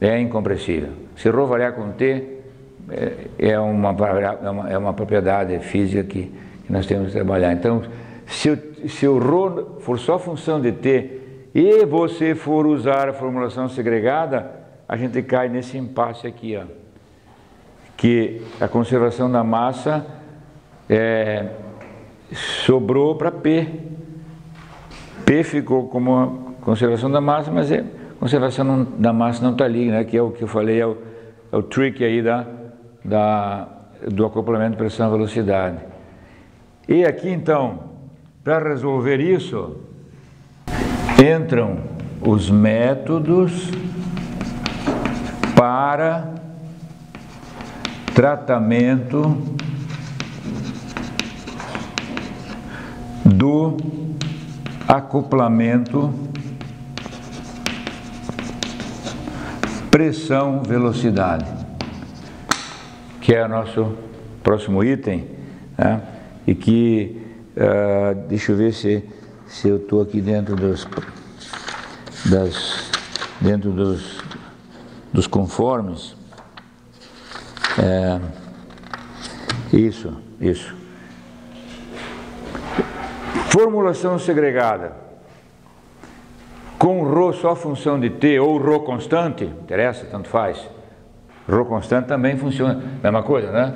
É incompressível. Se ρ variar com t, é uma propriedade física que nós temos que trabalhar. Então, se o ρ for só função de t e você for usar a formulação segregada, a gente cai nesse impasse aqui, ó, que a conservação da massa sobrou para P. P ficou como a conservação da massa, mas a conservação da massa não está ali, né? Que é o que eu falei, é o trick aí do acoplamento pressão-velocidade. E aqui então, para resolver isso, entram os métodos para tratamento do acoplamento pressão-velocidade, que é o nosso próximo item, né? E que, deixa eu ver se eu estou aqui dentro dos conformes. Isso. Formulação segregada. Com ρ só função de t ou ρ constante, interessa, tanto faz. ρ constante também funciona, mesma coisa, né?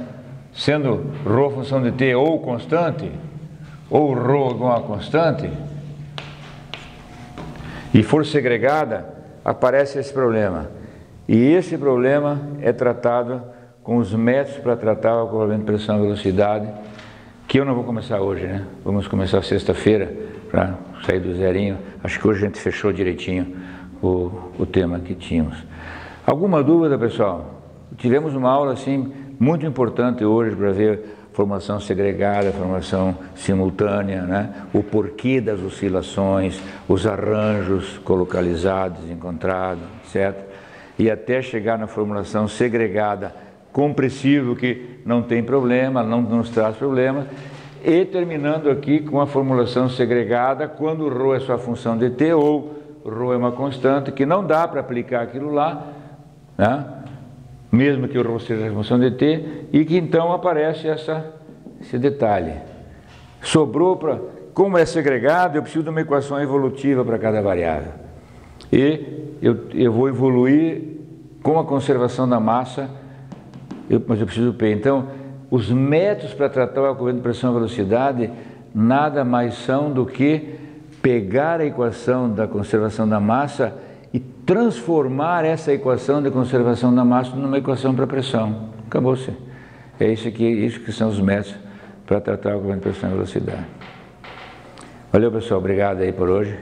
Sendo ρ função de t ou constante, ou ρ igual a constante, e for segregada, aparece esse problema. E esse problema é tratado com os métodos para tratar o acoplamento de pressão e velocidade, que eu não vou começar hoje, né? Vamos começar sexta-feira para sair do zerinho. Acho que hoje a gente fechou direitinho o tema que tínhamos. Alguma dúvida, pessoal? Tivemos uma aula assim muito importante hoje para ver formação segregada, formação simultânea, né? O porquê das oscilações, os arranjos colocalizados, encontrados, etc. E até chegar na formulação segregada compressível, que não tem problema, não nos traz problema, e terminando aqui com a formulação segregada quando o ρ é só função de t ou ρ é uma constante, que não dá para aplicar aquilo lá, né? Mesmo que o ρ seja a função de t, e que então aparece esse detalhe. Sobrou para, como é segregado, eu preciso de uma equação evolutiva para cada variável. E eu vou evoluir com a conservação da massa, mas eu preciso do P. Então, os métodos para tratar o acoplamento de pressão e velocidade nada mais são do que pegar a equação da conservação da massa e transformar essa equação de conservação da massa numa equação para pressão. Acabou-se. É isso que são os métodos para tratar o acoplamento de pressão e velocidade. Valeu, pessoal. Obrigado aí por hoje.